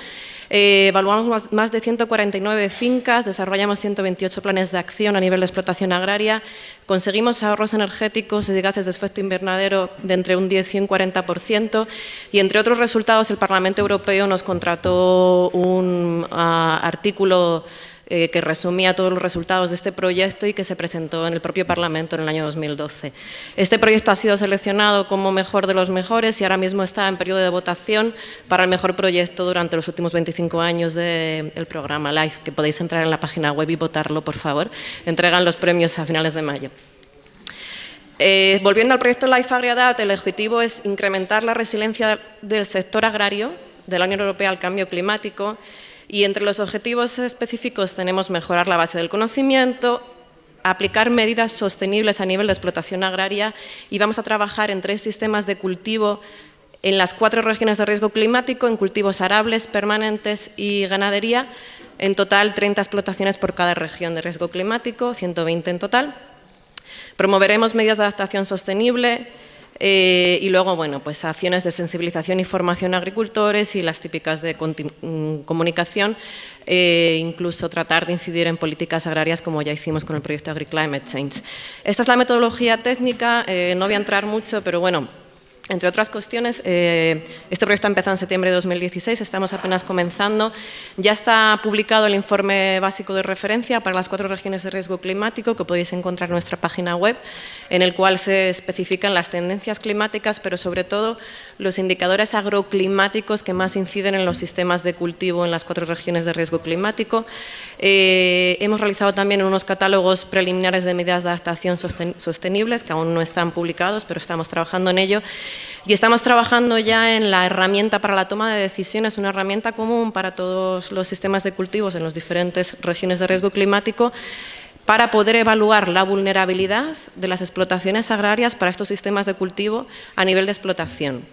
Evaluamos más de 149 fincas, desarrollamos 128 planes de acción a nivel de explotación agraria, conseguimos ahorros energéticos y de gases de efecto invernadero de entre un 10 y un 40% y, entre otros resultados, el Parlamento Europeo nos contrató un artículo que resumía todos los resultados de este proyecto y que se presentó en el propio Parlamento en el año 2012. Este proyecto ha sido seleccionado como mejor de los mejores y ahora mismo está en periodo de votación para el mejor proyecto durante los últimos 25 años del programa LIFE, que podéis entrar en la página web y votarlo, por favor. Entregan los premios a finales de mayo. Volviendo al proyecto LIFE AgriAdapt, el objetivo es incrementar la resiliencia del sector agrario de la Unión Europea al cambio climático. Y entre los objetivos específicos tenemos mejorar la base del conocimiento, aplicar medidas sostenibles a nivel de explotación agraria y vamos a trabajar en 3 sistemas de cultivo en las 4 regiones de riesgo climático, en cultivos arables, permanentes y ganadería. En total, 30 explotaciones por cada región de riesgo climático, 120 en total. Promoveremos medidas de adaptación sostenible. Y luego, bueno, pues acciones de sensibilización y formación a agricultores y las típicas de comunicación, incluso tratar de incidir en políticas agrarias como ya hicimos con el proyecto AgriClimate Change. Esta es la metodología técnica, no voy a entrar mucho, pero bueno, entre otras cuestiones, este proyecto ha empezado en septiembre de 2016, estamos apenas comenzando. Ya está publicado el informe básico de referencia para las 4 regiones de riesgo climático que podéis encontrar en nuestra página web, en el cual se especifican las tendencias climáticas, pero sobre todo los indicadores agroclimáticos que más inciden en los sistemas de cultivo en las 4 regiones de riesgo climático. Hemos realizado también unos catálogos preliminares de medidas de adaptación sostenibles que aún no están publicados, pero estamos trabajando en ello. Y estamos trabajando ya en la herramienta para la toma de decisiones, una herramienta común para todos los sistemas de cultivos en las diferentes regiones de riesgo climático, para poder evaluar la vulnerabilidad de las explotaciones agrarias para estos sistemas de cultivo a nivel de explotación.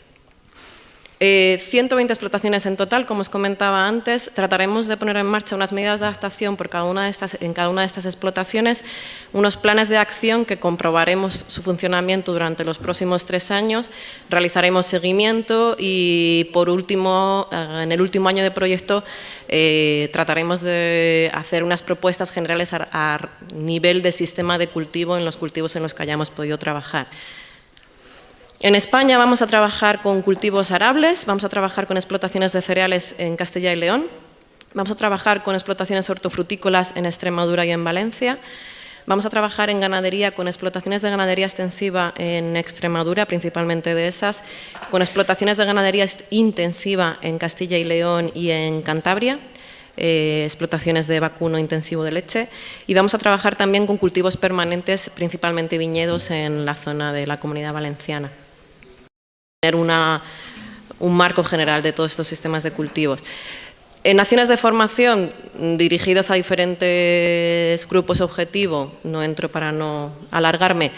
120 explotaciones en total, como os comentaba antes. Trataremos de poner en marcha unas medidas de adaptación en cada una de estas explotaciones, unos planes de acción que comprobaremos su funcionamiento durante los próximos 3 años, realizaremos seguimiento y, por último, en el último año de proyecto, trataremos de hacer unas propuestas generales a nivel de sistema de cultivo en los cultivos en los que hayamos podido trabajar. En España vamos a trabajar con cultivos arables, vamos a trabajar con explotaciones de cereales en Castilla y León, vamos a trabajar con explotaciones hortofrutícolas en Extremadura y en Valencia, vamos a trabajar en ganadería con explotaciones de ganadería extensiva en Extremadura, principalmente de esas, con explotaciones de ganadería intensiva en Castilla y León y en Cantabria, explotaciones de vacuno intensivo de leche, y vamos a trabajar también con cultivos permanentes, principalmente viñedos en la zona de la Comunidad Valenciana. Tener un marco general de todos estos sistemas de cultivos. En acciones de formación dirigidas a diferentes grupos objetivo, no entro para no alargarme,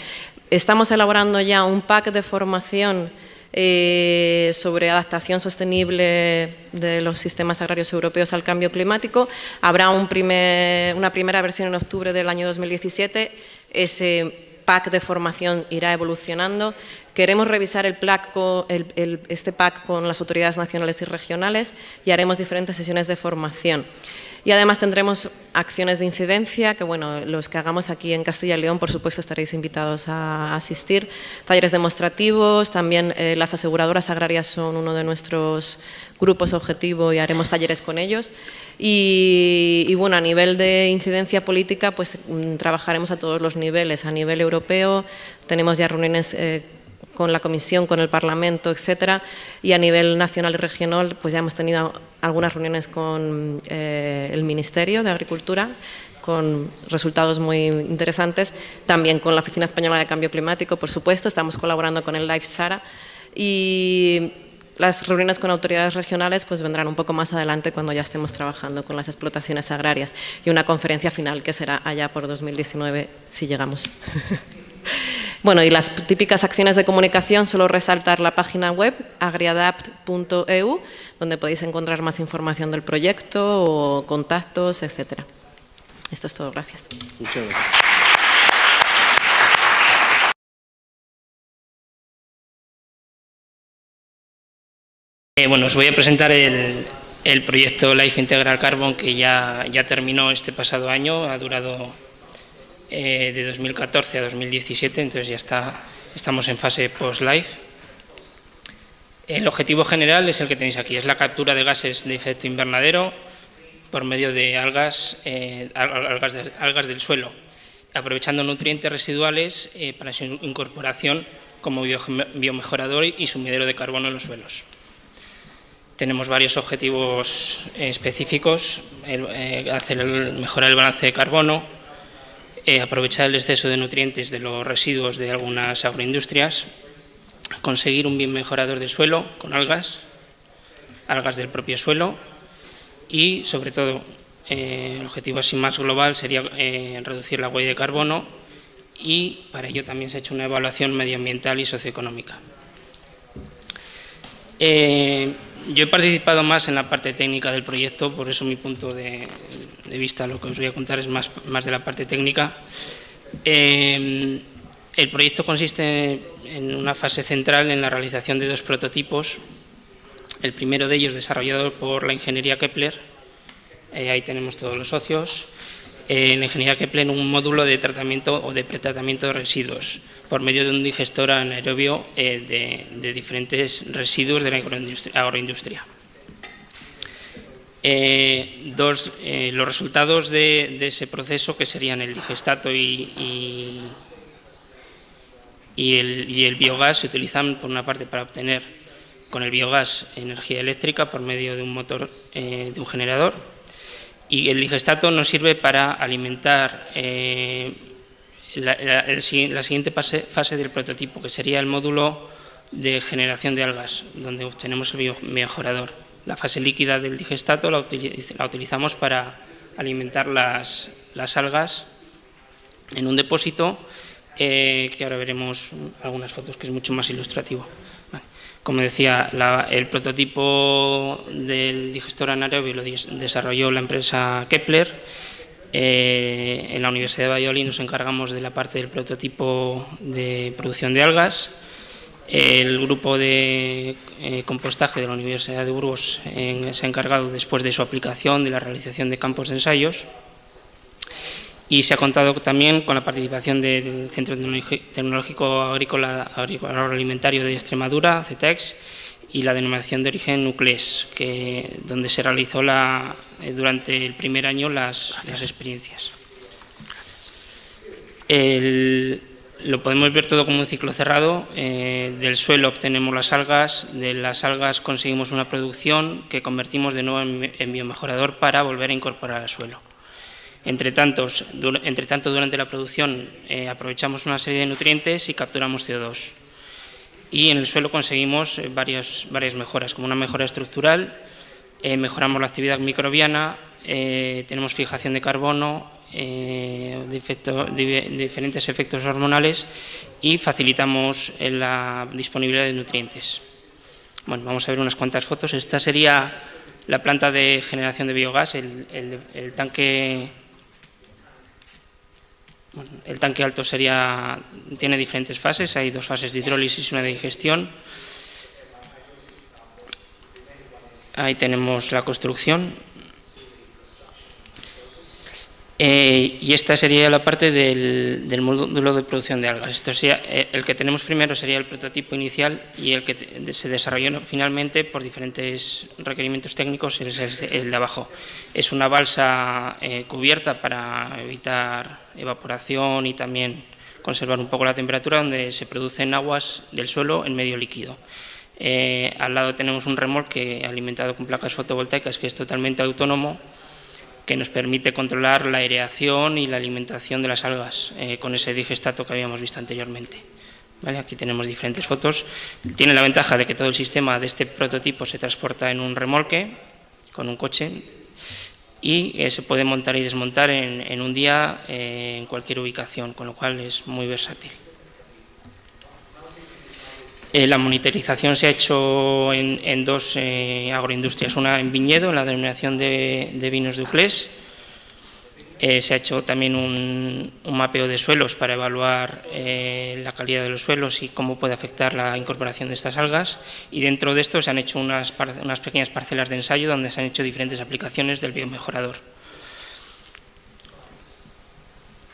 estamos elaborando ya un pack de formación sobre adaptación sostenible de los sistemas agrarios europeos al cambio climático. Habrá una primera versión en octubre del año 2017, ese pack de formación irá evolucionando. Queremos revisar este pack con las autoridades nacionales y regionales y haremos diferentes sesiones de formación. Y además tendremos acciones de incidencia, que bueno, los que hagamos aquí en Castilla y León, por supuesto, estaréis invitados a asistir. Talleres demostrativos, también las aseguradoras agrarias son uno de nuestros grupos objetivo y haremos talleres con ellos. Y bueno, a nivel de incidencia política, pues trabajaremos a todos los niveles. A nivel europeo tenemos ya reuniones con la Comisión, con el Parlamento, etcétera, y a nivel nacional y regional pues ya hemos tenido algunas reuniones con el Ministerio de Agricultura, con resultados muy interesantes, también con la Oficina Española de Cambio Climático, por supuesto, estamos colaborando con el Life Sara, y las reuniones con autoridades regionales pues vendrán un poco más adelante cuando ya estemos trabajando con las explotaciones agrarias, y una conferencia final que será allá por 2019 si llegamos. Bueno, y las típicas acciones de comunicación, solo resaltar la página web agriadapt.eu, donde podéis encontrar más información del proyecto o contactos, etcétera. Esto es todo, gracias. Muchas gracias. Bueno, os voy a presentar el proyecto Life Integral Carbon, que ya terminó este pasado año, ha durado de 2014 a 2017, entonces ya estamos en fase post-life. El objetivo general es el que tenéis aquí, es la captura de gases de efecto invernadero por medio de algas del suelo, aprovechando nutrientes residuales para su incorporación como biomejorador y sumidero de carbono en los suelos. Tenemos varios objetivos específicos, mejorar el balance de carbono, aprovechar el exceso de nutrientes de los residuos de algunas agroindustrias, conseguir un bien mejorador del suelo con algas del propio suelo y, sobre todo, el objetivo así más global sería reducir la huella de carbono, y para ello también se ha hecho una evaluación medioambiental y socioeconómica. Yo he participado más en la parte técnica del proyecto, por eso mi punto de vista, lo que os voy a contar es más de la parte técnica. El proyecto consiste en una fase central en la realización de 2 prototipos. El primero de ellos desarrollado por la ingeniería Kepler, ahí tenemos todos los socios. En la ingeniería Kepler, un módulo de tratamiento o de pretratamiento de residuos por medio de un digestor anaerobio de diferentes residuos de la agroindustria. Los resultados de ese proceso, que serían el digestato y el biogás, se utilizan por una parte para obtener con el biogás energía eléctrica por medio de un motor, de un generador, y el digestato nos sirve para alimentar la siguiente fase del prototipo, que sería el módulo de generación de algas, donde obtenemos el biomejorador. La fase líquida del digestato la utilizamos para alimentar las algas en un depósito, que ahora veremos algunas fotos, que es mucho más ilustrativo. Como decía, el prototipo del digestor anaerobio lo desarrolló la empresa Kepler. En la Universidad de Valladolid nos encargamos de la parte del prototipo de producción de algas. El grupo de compostaje de la Universidad de Burgos se ha encargado, después de su aplicación, de la realización de campos de ensayos. Y se ha contado también con la participación del Centro Tecnológico Agrícola Agroalimentario de Extremadura, CETEX, y la denominación de origen Nuclés, donde se realizó durante el primer año las experiencias. Lo podemos ver todo como un ciclo cerrado. Del suelo obtenemos las algas, de las algas conseguimos una producción que convertimos de nuevo en biomejorador para volver a incorporar al suelo. Entre tanto, durante la producción aprovechamos una serie de nutrientes y capturamos CO2. Y en el suelo conseguimos varias mejoras, como una mejora estructural, mejoramos la actividad microbiana, tenemos fijación de carbono, diferentes efectos hormonales, y facilitamos la disponibilidad de nutrientes. Bueno, vamos a ver unas cuantas fotos. Esta sería la planta de generación de biogás, el tanque. Bueno, el tanque alto tiene diferentes fases, hay 2 fases de hidrólisis y una de digestión. Ahí tenemos la construcción. Y esta sería la parte del módulo de producción de algas. El que tenemos primero sería el prototipo inicial, y el que se desarrolló finalmente por diferentes requerimientos técnicos es el de abajo. Es una balsa cubierta para evitar evaporación y también conservar un poco la temperatura, donde se producen aguas del suelo en medio líquido. Al lado tenemos un remolque alimentado con placas fotovoltaicas, que es totalmente autónomo, que nos permite controlar la aireación y la alimentación de las algas con ese digestato que habíamos visto anteriormente. ¿Vale? Aquí tenemos diferentes fotos. Tiene la ventaja de que todo el sistema de este prototipo se transporta en un remolque con un coche, y se puede montar y desmontar en un día en cualquier ubicación, con lo cual es muy versátil. La monitorización se ha hecho en 2 agroindustrias, una en viñedo, en la denominación de vinos de Uclés. Se ha hecho también un mapeo de suelos para evaluar la calidad de los suelos y cómo puede afectar la incorporación de estas algas, y dentro de esto se han hecho unas pequeñas parcelas de ensayo donde se han hecho diferentes aplicaciones del biomejorador.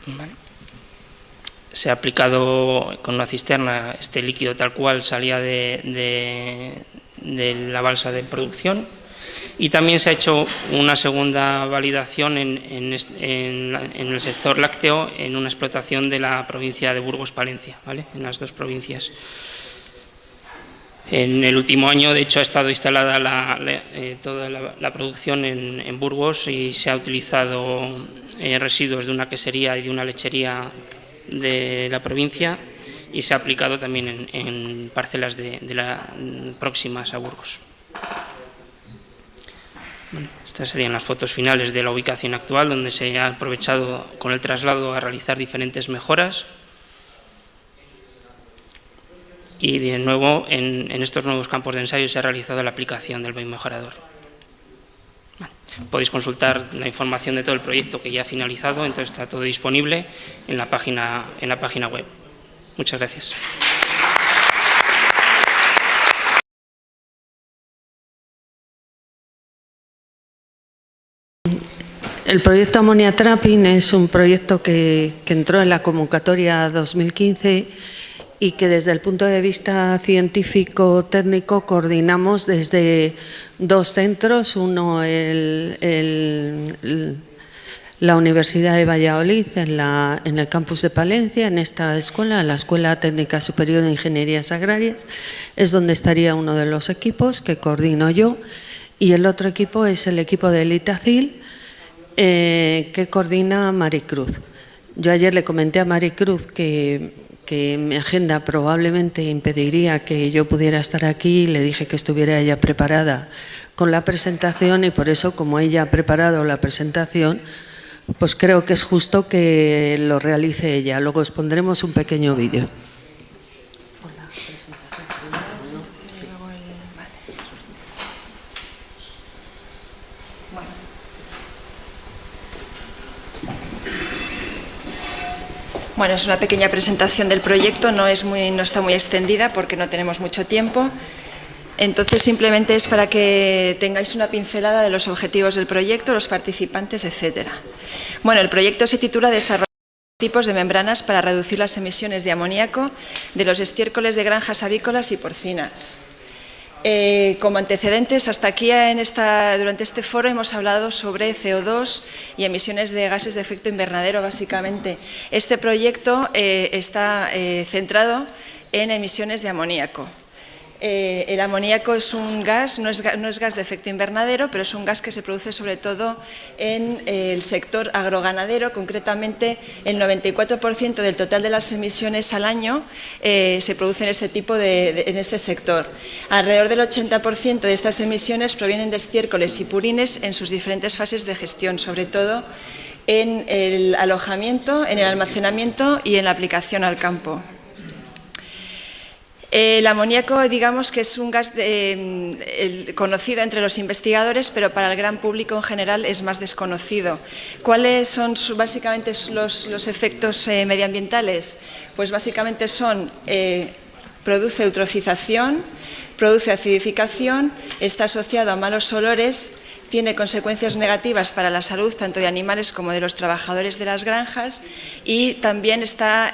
Vale. Se ha aplicado con una cisterna este líquido tal cual salía de la balsa de producción, y también se ha hecho una segunda validación en el sector lácteo, en una explotación de la provincia de Burgos-Palencia, ¿vale? En las 2 provincias. En el último año, de hecho, ha estado instalada toda la producción en Burgos, y se ha utilizado residuos de una quesería y de una lechería de la provincia, y se ha aplicado también en parcelas próximas a Burgos. Bueno, estas serían las fotos finales de la ubicación actual, donde se ha aprovechado con el traslado a realizar diferentes mejoras, y de nuevo en estos nuevos campos de ensayo se ha realizado la aplicación del biomejorador. Podéis consultar la información de todo el proyecto, que ya ha finalizado, entonces está todo disponible en la página web. Muchas gracias. El proyecto Ammonia Trapping es un proyecto que entró en la convocatoria 2015 y que desde el punto de vista científico-técnico coordinamos desde dos centros, uno la Universidad de Valladolid en el campus de Palencia, en esta escuela, en la Escuela Técnica Superior de Ingenierías Agrarias, es donde estaría uno de los equipos que coordino yo, y el otro equipo es el equipo del ITACIL, que coordina Maricruz. Yo ayer le comenté a Maricruz que mi agenda probablemente impediría que yo pudiera estar aquí, le dije que estuviera ella preparada con la presentación y por eso, como ella ha preparado la presentación, pues creo que es justo que lo realice ella. Luego os pondremos un pequeño vídeo. Bueno, es una pequeña presentación del proyecto, no está muy extendida porque no tenemos mucho tiempo. Entonces, simplemente es para que tengáis una pincelada de los objetivos del proyecto, los participantes, etcétera. Bueno, el proyecto se titula Desarrollo de tipos de membranas para reducir las emisiones de amoníaco de los estiércoles de granjas avícolas y porcinas. Como antecedentes, hasta aquí durante este foro hemos hablado sobre CO2 y emisiones de gases de efecto invernadero, básicamente. Este proyecto está centrado en emisiones de amoníaco. El amoníaco es un gas, no es gas de efecto invernadero, pero es un gas que se produce sobre todo en el sector agroganadero. Concretamente, el 94% del total de las emisiones al año se produce en en este sector. Alrededor del 80% de estas emisiones provienen de estiércoles y purines en sus diferentes fases de gestión, sobre todo en el alojamiento, en el almacenamiento y en la aplicación al campo. El amoníaco, digamos que es un gas conocido entre los investigadores, pero para el gran público en general es más desconocido. ¿Cuáles son básicamente los efectos medioambientales? Pues básicamente produce eutrofización, produce acidificación, está asociado a malos olores, tiene consecuencias negativas para la salud tanto de animales como de los trabajadores de las granjas y también está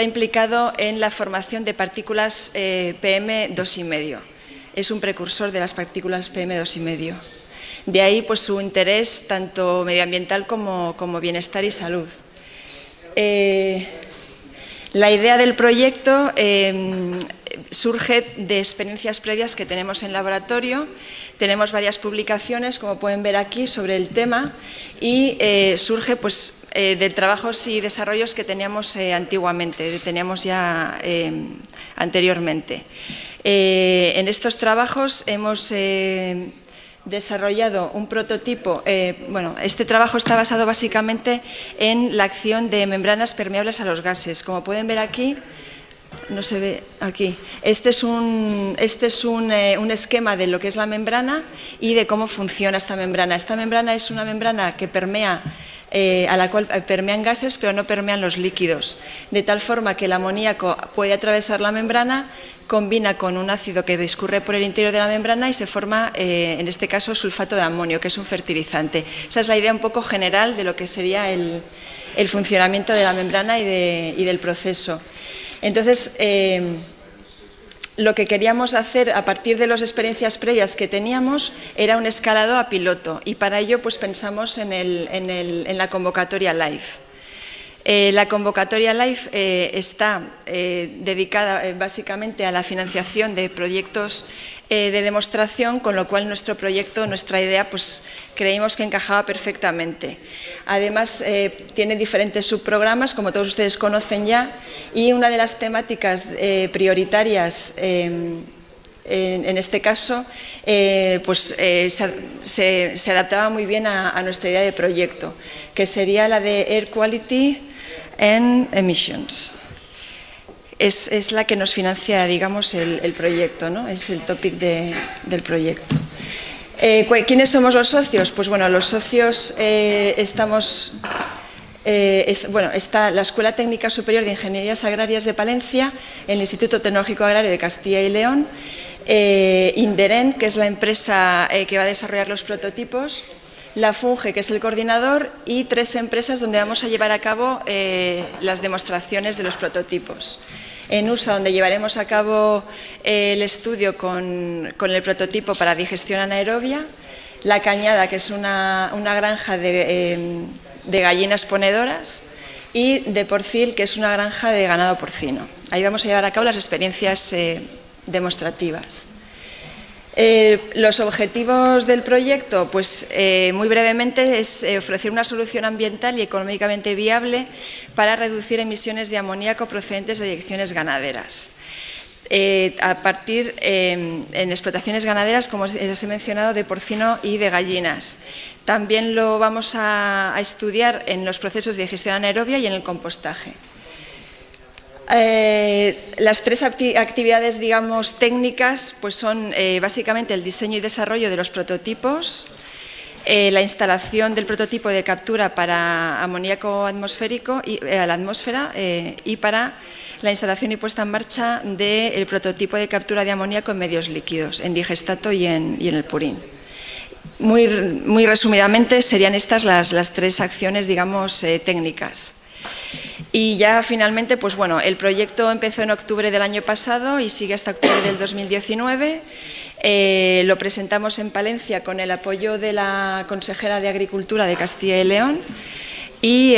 implicado en la formación de partículas PM2,5. Es un precursor de las partículas PM2,5. De ahí pues, su interés tanto medioambiental como bienestar y salud. La idea del proyecto surge de experiencias previas que tenemos en laboratorio. Tenemos varias publicaciones, como pueden ver aquí, sobre el tema y surge pues, de trabajos y desarrollos que teníamos antiguamente, teníamos ya anteriormente. En estos trabajos hemos desarrollado un prototipo. Este trabajo está basado básicamente en la acción de membranas permeables a los gases. Como pueden ver aquí, no se ve aquí. Este es un esquema de lo que es la membrana y de cómo funciona esta membrana. Esta membrana es una membrana que permea, a la cual permean gases, pero no permean los líquidos, de tal forma que el amoníaco puede atravesar la membrana, combina con un ácido que discurre por el interior de la membrana y se forma, en este caso, sulfato de amonio, que es un fertilizante. Esa es la idea un poco general de lo que sería el funcionamiento de la membrana y del proceso. Entonces, lo que queríamos hacer a partir de las experiencias previas que teníamos era un escalado a piloto y para ello pues, pensamos en la convocatoria LIFE. La convocatoria LIFE está dedicada básicamente a la financiación de proyectos de demostración, con lo cual nuestro proyecto, nuestra idea, pues creímos que encajaba perfectamente. Además, tiene diferentes subprogramas, como todos ustedes conocen ya, y una de las temáticas prioritarias en este caso se adaptaba muy bien a nuestra idea de proyecto, que sería la de Air Quality and Emissions. Es la que nos financia, digamos, el proyecto, ¿no? Es el topic del proyecto. ¿Quiénes somos los socios? Pues bueno, los socios estamos está la Escuela Técnica Superior de Ingenierías Agrarias de Palencia, el Instituto Tecnológico Agrario de Castilla y León, Inderen, que es la empresa que va a desarrollar los prototipos, la Funge, que es el coordinador, y 3 empresas donde vamos a llevar a cabo las demostraciones de los prototipos. En USA, donde llevaremos a cabo el estudio con el prototipo para digestión anaerobia, La Cañada, que es una granja de gallinas ponedoras, y de Porcil, que es una granja de ganado porcino. Ahí vamos a llevar a cabo las experiencias demostrativas. Los objetivos del proyecto, pues muy brevemente, es ofrecer una solución ambiental y económicamente viable para reducir emisiones de amoníaco procedentes de eyecciones ganaderas. A partir en explotaciones ganaderas, como les he mencionado, de porcino y de gallinas. También lo vamos a estudiar en los procesos de digestión anaerobia y en el compostaje. Las 3 actividades, digamos, técnicas, pues son básicamente el diseño y desarrollo de los prototipos, la instalación del prototipo de captura para amoníaco atmosférico a la atmósfera y para la instalación y puesta en marcha del prototipo de captura de amoníaco en medios líquidos, en digestato y en el purín. Muy resumidamente serían estas las 3 acciones, digamos, técnicas. Y ya finalmente, pues bueno, el proyecto empezó en octubre del año pasado y sigue hasta octubre del 2019. Lo presentamos en Palencia con el apoyo de la consejera de Agricultura de Castilla y León. Y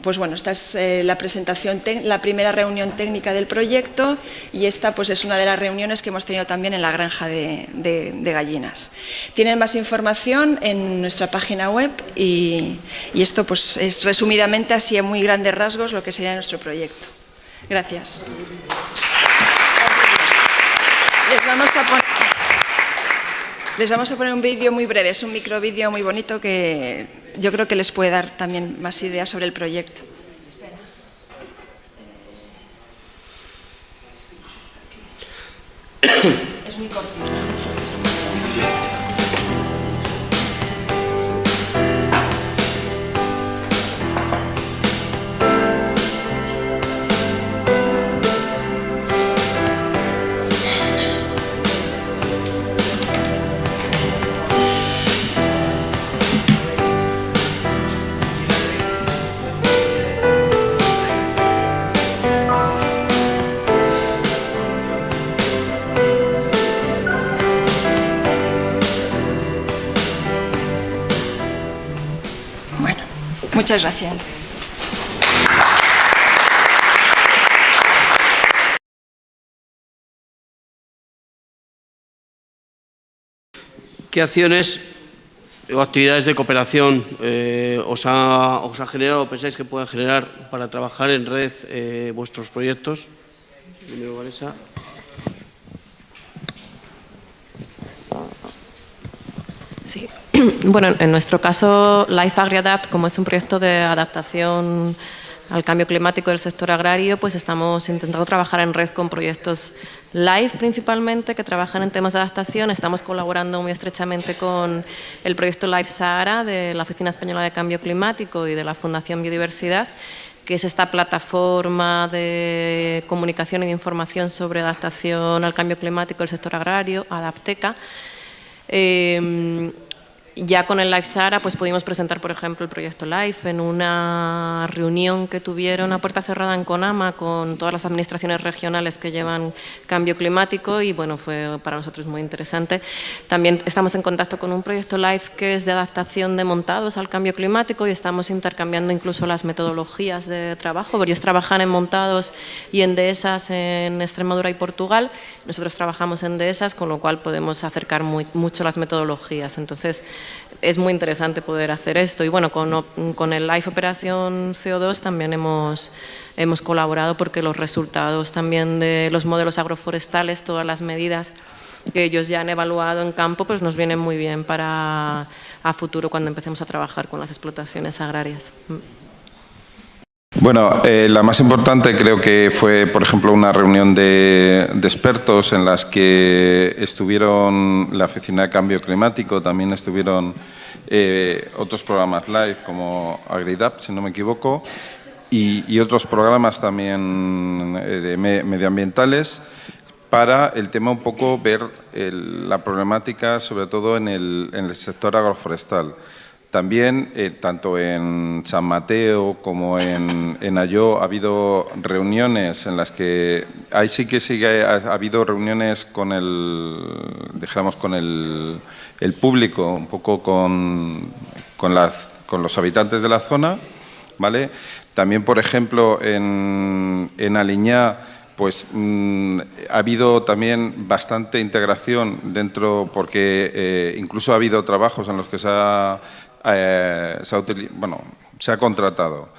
pues bueno, esta es la presentación, la primera reunión técnica del proyecto, y esta pues es una de las reuniones que hemos tenido también en la granja de gallinas. Tienen más información en nuestra página web y esto pues es resumidamente, así a muy grandes rasgos, lo que sería nuestro proyecto. Gracias. Les vamos a poner un vídeo muy breve, es un microvídeo muy bonito que yo creo que les puede dar también más ideas sobre el proyecto. Es muy cortito. Muchas gracias. ¿Qué acciones o actividades de cooperación os ha generado o pensáis que puedan generar para trabajar en red vuestros proyectos? Primero, Vanessa. Sí. Bueno, en nuestro caso, Life AgriAdapt, como es un proyecto de adaptación al cambio climático del sector agrario, pues estamos intentando trabajar en red con proyectos Life principalmente, que trabajan en temas de adaptación. Estamos colaborando muy estrechamente con el proyecto Life Sahara de la Oficina Española de Cambio Climático y de la Fundación Biodiversidad, que es esta plataforma de comunicación y de información sobre adaptación al cambio climático del sector agrario, Adapteca. Ya con el Life Sahara pues pudimos presentar, por ejemplo, el proyecto Life en una reunión que tuvieron a puerta cerrada en Conama con todas las administraciones regionales que llevan cambio climático, y bueno, fue para nosotros muy interesante. También estamos en contacto con un proyecto Life que es de adaptación de montados al cambio climático, y estamos intercambiando incluso las metodologías de trabajo. Ellos trabajan en montados y en dehesas en Extremadura y Portugal. Nosotros trabajamos en dehesas, con lo cual podemos acercar mucho las metodologías. Entonces, es muy interesante poder hacer esto. Y bueno, con el Life Operación CO2 también hemos colaborado, porque los resultados también de los modelos agroforestales, todas las medidas que ellos ya han evaluado en campo, pues nos vienen muy bien para a futuro cuando empecemos a trabajar con las explotaciones agrarias. Bueno, la más importante creo que fue, por ejemplo, una reunión de expertos en las que estuvieron la Oficina de Cambio Climático, también estuvieron otros programas live como AgriDAP, si no me equivoco, y otros programas también medioambientales para el tema un poco ver la problemática, sobre todo en el sector agroforestal. También, tanto en San Mateo como en Ayó, ha habido reuniones en las que, ahí sí que ha habido reuniones con con el público, un poco con los habitantes de la zona, ¿vale? También, por ejemplo, en Aliñá, pues ha habido también bastante integración dentro, porque incluso ha habido trabajos en los que se ha contratado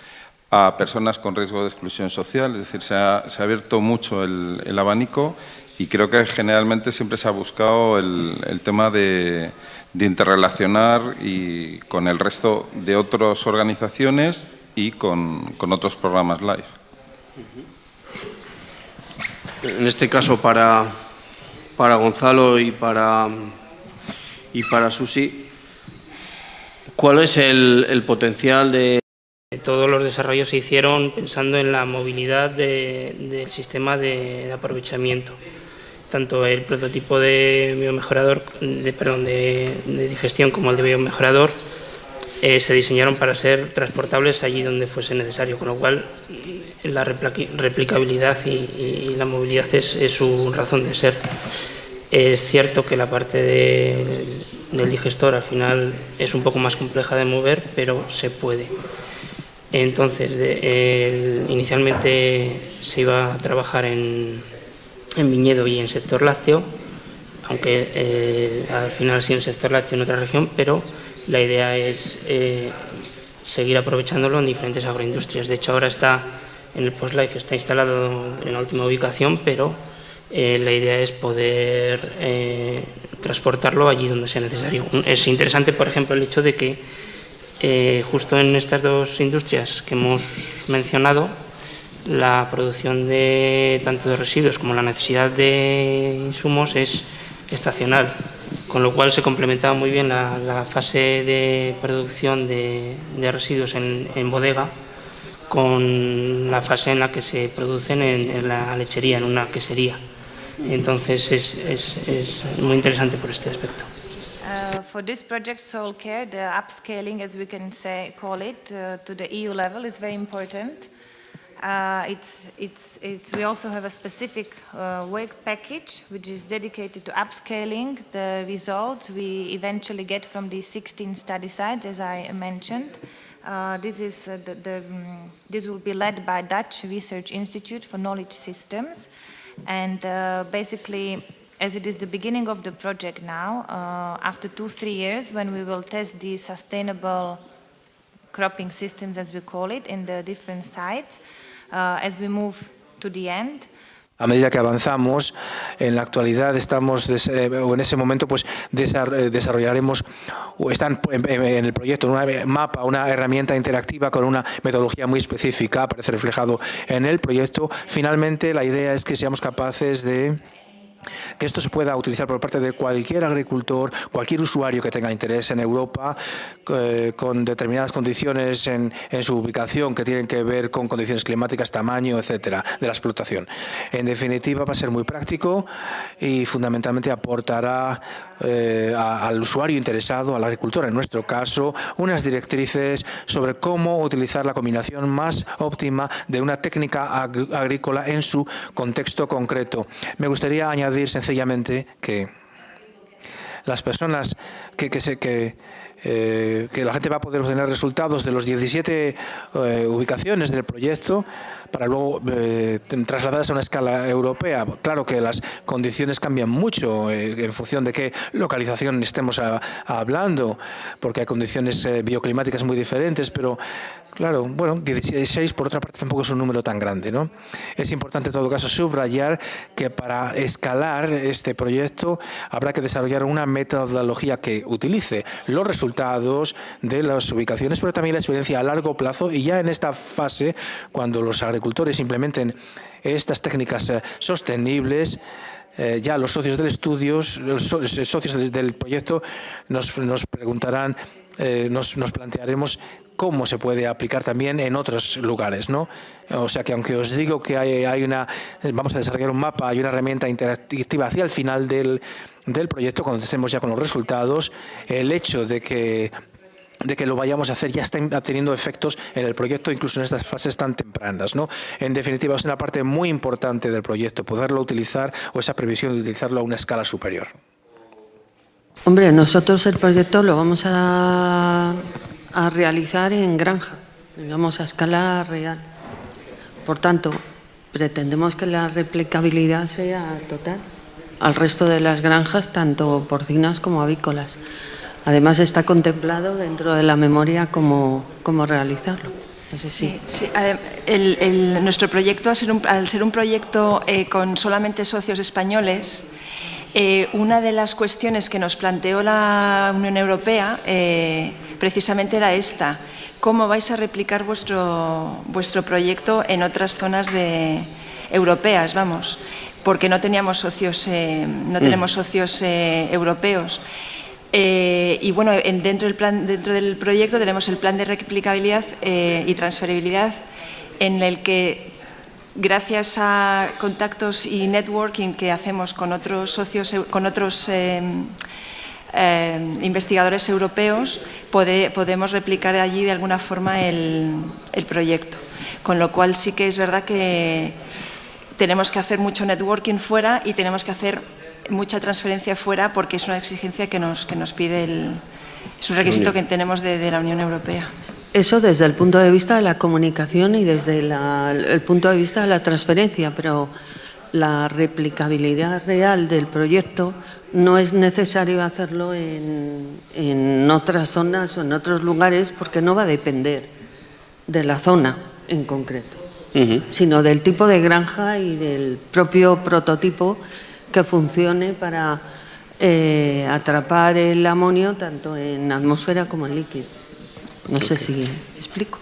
a personas con riesgo de exclusión social, es decir, se ha abierto mucho el abanico y creo que generalmente siempre se ha buscado el tema de interrelacionar y con el resto de otras organizaciones y con otros programas live. En este caso para Gonzalo y para Susi, ¿cuál es el potencial de...? Todos los desarrollos se hicieron pensando en la movilidad del sistema de aprovechamiento. Tanto el prototipo de biomejorador, de digestión como el de biomejorador se diseñaron para ser transportables allí donde fuese necesario, con lo cual la replicabilidad y la movilidad es su razón de ser. Es cierto que la parte del digestor al final es un poco más compleja de mover, pero se puede. Entonces, inicialmente se iba a trabajar en viñedo y en sector lácteo, aunque al final sí en sector lácteo en otra región, pero la idea es seguir aprovechándolo en diferentes agroindustrias. De hecho, ahora está en el Post-Life, está instalado en la última ubicación, pero la idea es poder transportarlo allí donde sea necesario. Es interesante, por ejemplo, el hecho de que justo en estas dos industrias que hemos mencionado, la producción tanto de residuos como la necesidad de insumos es estacional, con lo cual se complementaba muy bien la fase de producción de residuos en bodega con la fase en la que se producen en la lechería, en una quesería. Entonces es muy interesante por este aspecto. For this project Soil Care, the upscaling, as we can call it, to the EU level is very important. We also have a specific work package which is dedicated to upscaling the results we eventually get from the 16 study sites, as I mentioned. This will be led by Dutch Research Institute for Knowledge Systems, and basically, as it is the beginning of the project now, after 2-3 years, when we will test the sustainable cropping systems, as we call it, in the different sites, as we move to the end. A medida que avanzamos, en la actualidad estamos, o en ese momento, pues desarrollaremos, o están en el proyecto, una mapa, una herramienta interactiva con una metodología muy específica, aparece reflejado en el proyecto. Finalmente, la idea es que seamos capaces de que esto se pueda utilizar por parte de cualquier agricultor, cualquier usuario que tenga interés en Europa, con determinadas condiciones en su ubicación que tienen que ver con condiciones climáticas, tamaño, etcétera, de la explotación. En definitiva, va a ser muy práctico y fundamentalmente aportará al usuario interesado, al agricultor en nuestro caso, unas directrices sobre cómo utilizar la combinación más óptima de una técnica agrícola en su contexto concreto. Me gustaría añadir sencillamente que las personas que la gente va a poder obtener resultados de los 17 ubicaciones del proyecto, para luego trasladarse a una escala europea. Claro que las condiciones cambian mucho en función de qué localización estemos hablando, porque hay condiciones bioclimáticas muy diferentes, pero claro, bueno, 16 por otra parte tampoco es un número tan grande, ¿no? Es importante en todo caso subrayar que para escalar este proyecto habrá que desarrollar una metodología que utilice los resultados de las ubicaciones, pero también la experiencia a largo plazo, y ya en esta fase, cuando los agricultores implementen estas técnicas sostenibles, ya los socios del estudio, los socios del proyecto nos preguntarán, nos plantearemos cómo se puede aplicar también en otros lugares, ¿no? O sea que aunque os digo que vamos a desarrollar un mapa, hay una herramienta interactiva hacia el final del proyecto, cuando estemos ya con los resultados, el hecho de que lo vayamos a hacer ya está teniendo efectos en el proyecto, incluso en estas fases tan tempranas, ¿no? En definitiva, es una parte muy importante del proyecto, poderlo utilizar, o esa previsión de utilizarlo a una escala superior. Hombre, nosotros el proyecto lo vamos a realizar en granja, digamos a escala real. Por tanto, pretendemos que la replicabilidad sea total al resto de las granjas, tanto porcinas como avícolas. Además, está contemplado dentro de la memoria cómo realizarlo. No sé si... Sí. Nuestro proyecto, al ser un proyecto con solamente socios españoles, una de las cuestiones que nos planteó la Unión Europea precisamente era esta: ¿cómo vais a replicar vuestro proyecto en otras zonas europeas? Vamos, porque no teníamos socios, tenemos socios europeos. Y bueno, dentro del proyecto tenemos el plan de replicabilidad y transferibilidad, en el que, gracias a contactos y networking que hacemos con otros socios, con otros investigadores europeos, podemos replicar allí de alguna forma el proyecto. Con lo cual sí que es verdad que tenemos que hacer mucho networking fuera y tenemos que hacer mucha transferencia fuera, porque es una exigencia que nos pide es un requisito que tenemos de la Unión Europea. Eso desde el punto de vista de la comunicación y desde el punto de vista de la transferencia, pero la replicabilidad real del proyecto no es necesario hacerlo en otras zonas o en otros lugares, porque no va a depender de la zona en concreto, sino del tipo de granja y del propio prototipo que funcione para atrapar el amonio tanto en atmósfera como en líquido. No sé si explico.